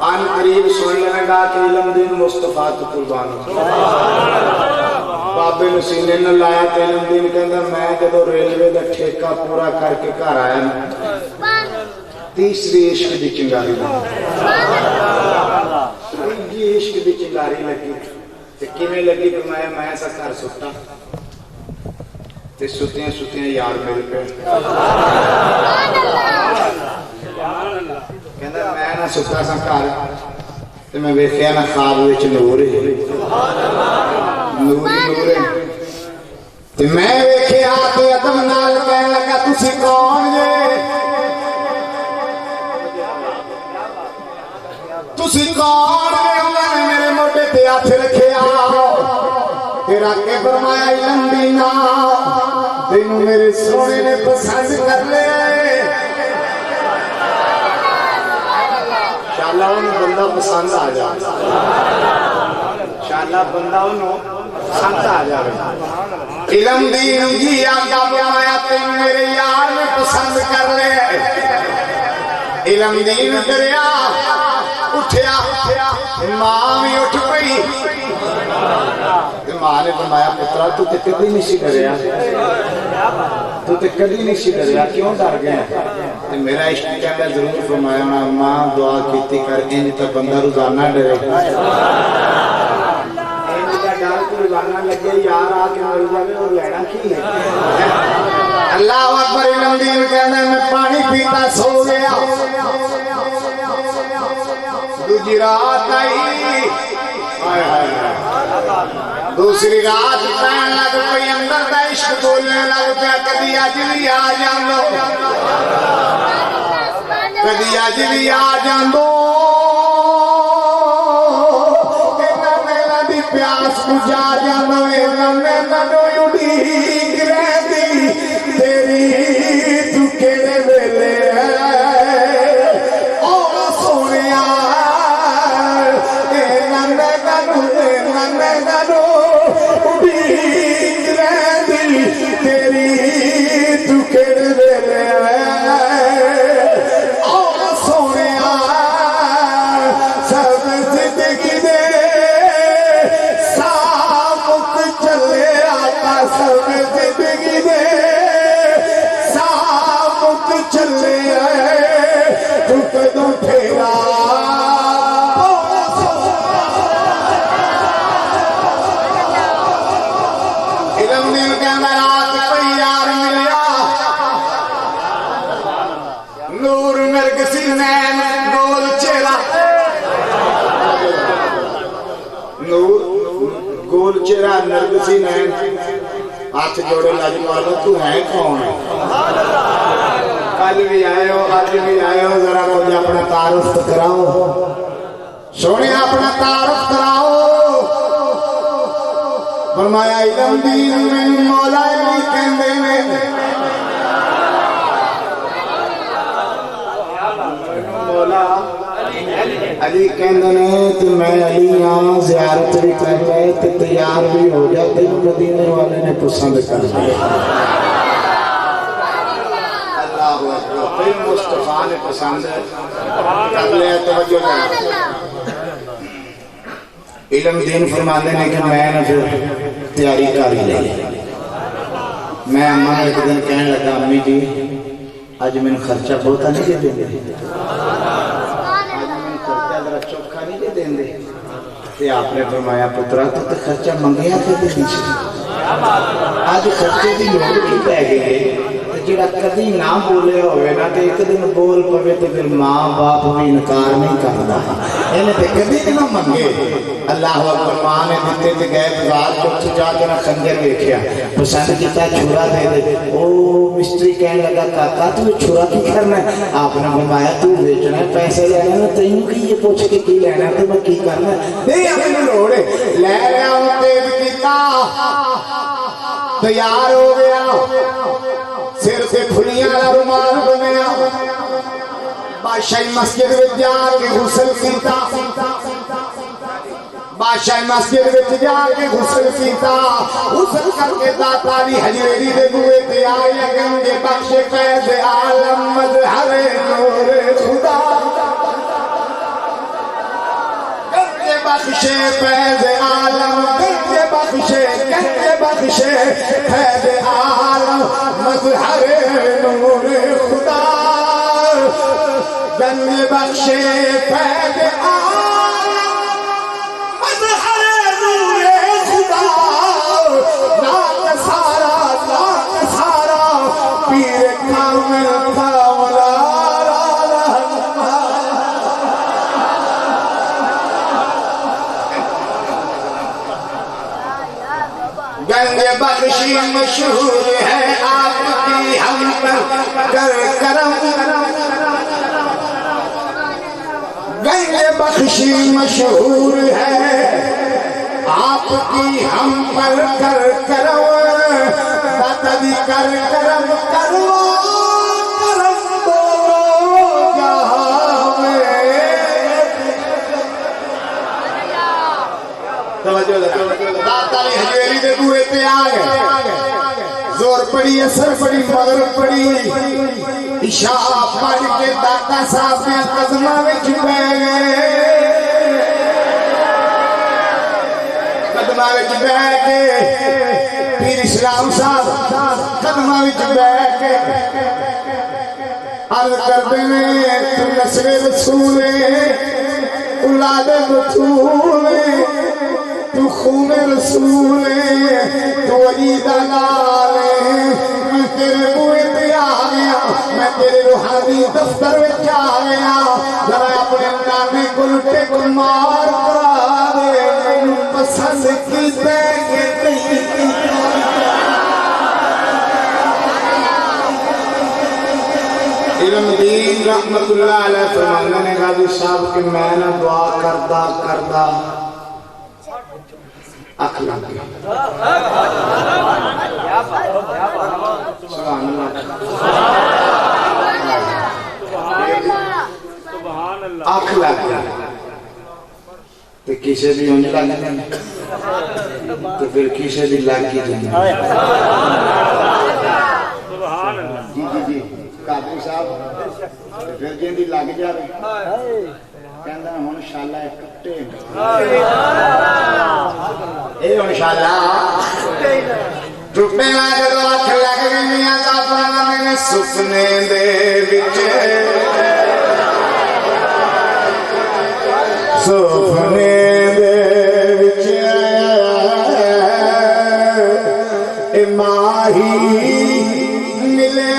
آن قریب سن لگا کہ علم دین مصطفیٰ تو قربان بابے نے سینے نہ لایا تو علم دین کہندا میں جب ریلوے دا ٹھیکہ پورا کر کے گھر آیا نا تیسری عشق دی چنگاری لگی عشق دی چنگاری لگی تے کیویں لگی فرمایا میں ایسا گھر ستا تے ستیاں یار مل پہ کہندا میں نہ ستا سا گھر تے میں ویکھیا نا خواب وچ نور تے میں ویکھیا تے ادب نال کہن لگا تسی کون جے تسی کون جے انہاں نے میرے موٹے تے ہاتھ رکھیا تیرا کے فرمایا علم دینا تینوں میرے سونے نے پسند کر لے انشاءاللہ انہوں بندہ پسند آ جائے انشاءاللہ بندہ انہوں پسند آ جائے علم دین جی آگا بنایا تینوں میرے یار میں پسند کر لے علم دین دریا اٹھیا ماں بھی اٹھ پئی ماں نے فرمایا پترا تو تے کدی نہیں سی ڈریا تو تے کدی نہیں سی ڈریا کیوں ڈر گیا میرا عشق کہتا ضرور فرمایا ہونا ماں دعا کیتی کر انج تے بندہ روزانہ ڈرے انج دا ڈر کو روزانہ لگے یار آ کے مل جاوے اور لینا کی ہے اللہ اکبر علم دین کہنا میں پانی پیتا سو گیا دوسری رات آئی دوسری رات پہن لگ پئی اندر دا عشق بولنے لگ پیا کدی اج بھی آ جاندو کدی اج بھی آ جاندو دی پیاس بجھا جاندو میں تنو اڈیک رہندی تیری تو کیڑے ویلے او سونیا اے نندے تنو اڈیک رہندی تیری تو کیڑے ویلے او سونیا سب زندگی دے سب زندگی دے سامت چلے آئے تو کدوں پھیرا علم دل کے اندر رات پئی یار ملیا نور نرگسی نین گول چہرہ نور گول چہرہ نرگسی نین ہاتھ جوڑے لاجوالو تو ہے کون ہے کل بھی آئے ہو آج بھی آئے ہو ذرا مجھے اپنا تعارف کراؤ سونے اپنا تعارف کراؤ فرمایا علم دین میں مولا علی کہندے نے مولا علی کہندے نے تو میں علی ہاں زیارت بھی کرتا ہے تو تیار بھی ہو جاتے مدینے والے نے پسند کر دیا اللہ اکبر پھر مصطفیٰ نے پسند کر لیا توجہ کرنا علم دین فرماتے ہیں کہ میں نے پھر تیاری کر ہی لئی میں اماں ایک دن کہنے لگا امی جی آج میں خرچہ بہت نہیں دے دیں چوکھا نہیں دے دیں دے تے آپ نے فرمایا پترا تو خرچہ منگیا کہ دے دیشی آج خرچے دی لوڑ کی پہ گئے جڑا کدی نہ بولے ہوئے نا تے ایک دن بول پوے تے پھر ماں باپ بھی انکار نہیں کردا انہیں تے کدی نہ منگے اللہ اکبر ماں نے دیتے تے گئے بازار چوک جا کے نہ خنجر دیکھیا پسند کیتا چھرا دے دے او مستری کہنے لگا کاکا تو چھرا کی کرنا ہے آپ نے فرمایا تو بیچنا ہے پیسے لینا ہے تینوں کی یہ پوچھ کے کی لینا ہے تو میں کی کرنا ہے دے اپنے لوڑے لے لیا ہوں تیز کیتا تیار ہو گیا سر سے پھلیاں رومال بنیا بادشاہ مسجد میں جا کے غسل کیتا بادشاہ مسجد میں جا کے غسل کیتا غسل کر کے داتا علی حجویری دے بوئے تے آئے گنگے بخش فیض عالم مظہر نور خدا گنگے بخش فیض عالم گنگے بخش فیض عالم مظہر نور خدا گنگے بخش فیض عالم مظہر نور خدا لاکھ سارا پیر کامل کاملا گنگ بخشی مشہور ہے آپ کی ہم پر کر کرم گنگ بخشی مشہور ہے آپ کی ہم پر کر کرم داتا دی کر کرم کرو کرم دو جہاں میں داتا علی حجویری دے بوئے پہ آگئے زور پڑی اثر پڑی مغرب پڑی عشاء پڑھ کے داتا صاحب نے قدمہ وچ پہ گئے قدمہ وچ بہ کے پیر اسلام صاحب قدمہ وچ بہ کے عرض کرتے میں تو نسل رسول اولاد بطول تو خون رسول تو علی دلال میں تیرے بوئے پہ آ گیا میں تیرے روحانی دفتر میں آ گیا ذرا اپنے نانے کو لٹے کو مار کرا دے میں پسند کی دیکھے علم دین رحمت اللہ علیہ فرمانے نے غازی صاحب کہ میں نے دعا کردہ اکھ لگ گئی سبحان اللہ اکھ لگ گئی تو کسے بھی ہونی لگ تو پھر کسے بھی لگ کی جانا جی جی جی قادری صاحب پھر جن دی لگ جا رہی کہندہ ہون شاللہ ایک کٹے اے ہون شاللہ ٹوٹے میں جدو آنکھ لگ گئی میاں صاحب میں نے سپنے دے بچے سپنے دے بچے اے ماہی ملے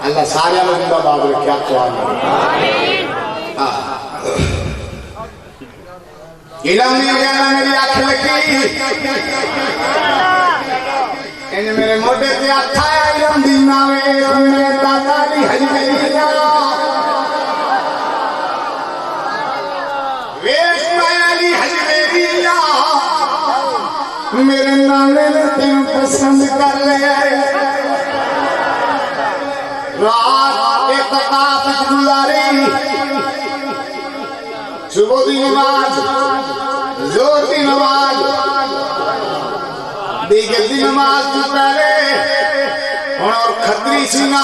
اللہ سارے میں زندہ باد رکھے آپ کو علم نہیں گیا میری آنکھ لگی ان میرے موٹے سے آتھا ہے علم دینا میں دادا لی حجمیہ ویش میالی حجمیہ میرے نانے نے تین پسند کر لے رات اعتقاف گزاری صبح دی نماز زور دی نماز دیگر دی نماز تو پہلے اور خطری سینا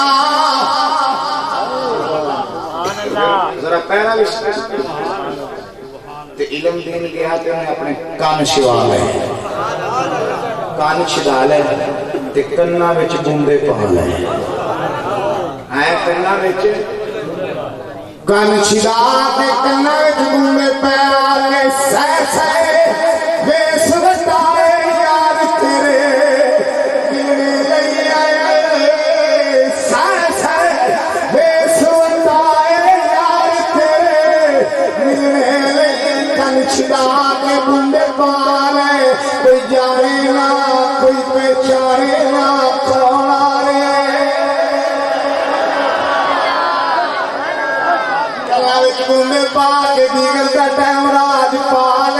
ذرا پہلا تے علم دین گیا تے انہیں اپنے کان شوا لے کان چھدا لے تے کننا وچ بوندے پا لے آئے کننا وچ کان چھدا تے کننا وچ بوندے پا لے سہ سہ بے سوٹائے یار تیرے ملنے لئی آئے سہ سہ بے سوٹائے یار تیرے ملنے لئی کان چھدا کے بوندے پا لے کوئی جانے نہ کوئی پہچانے نہ کون آ رہے کلاوچ بوندے پا کے دیگر دا ٹائم راج پال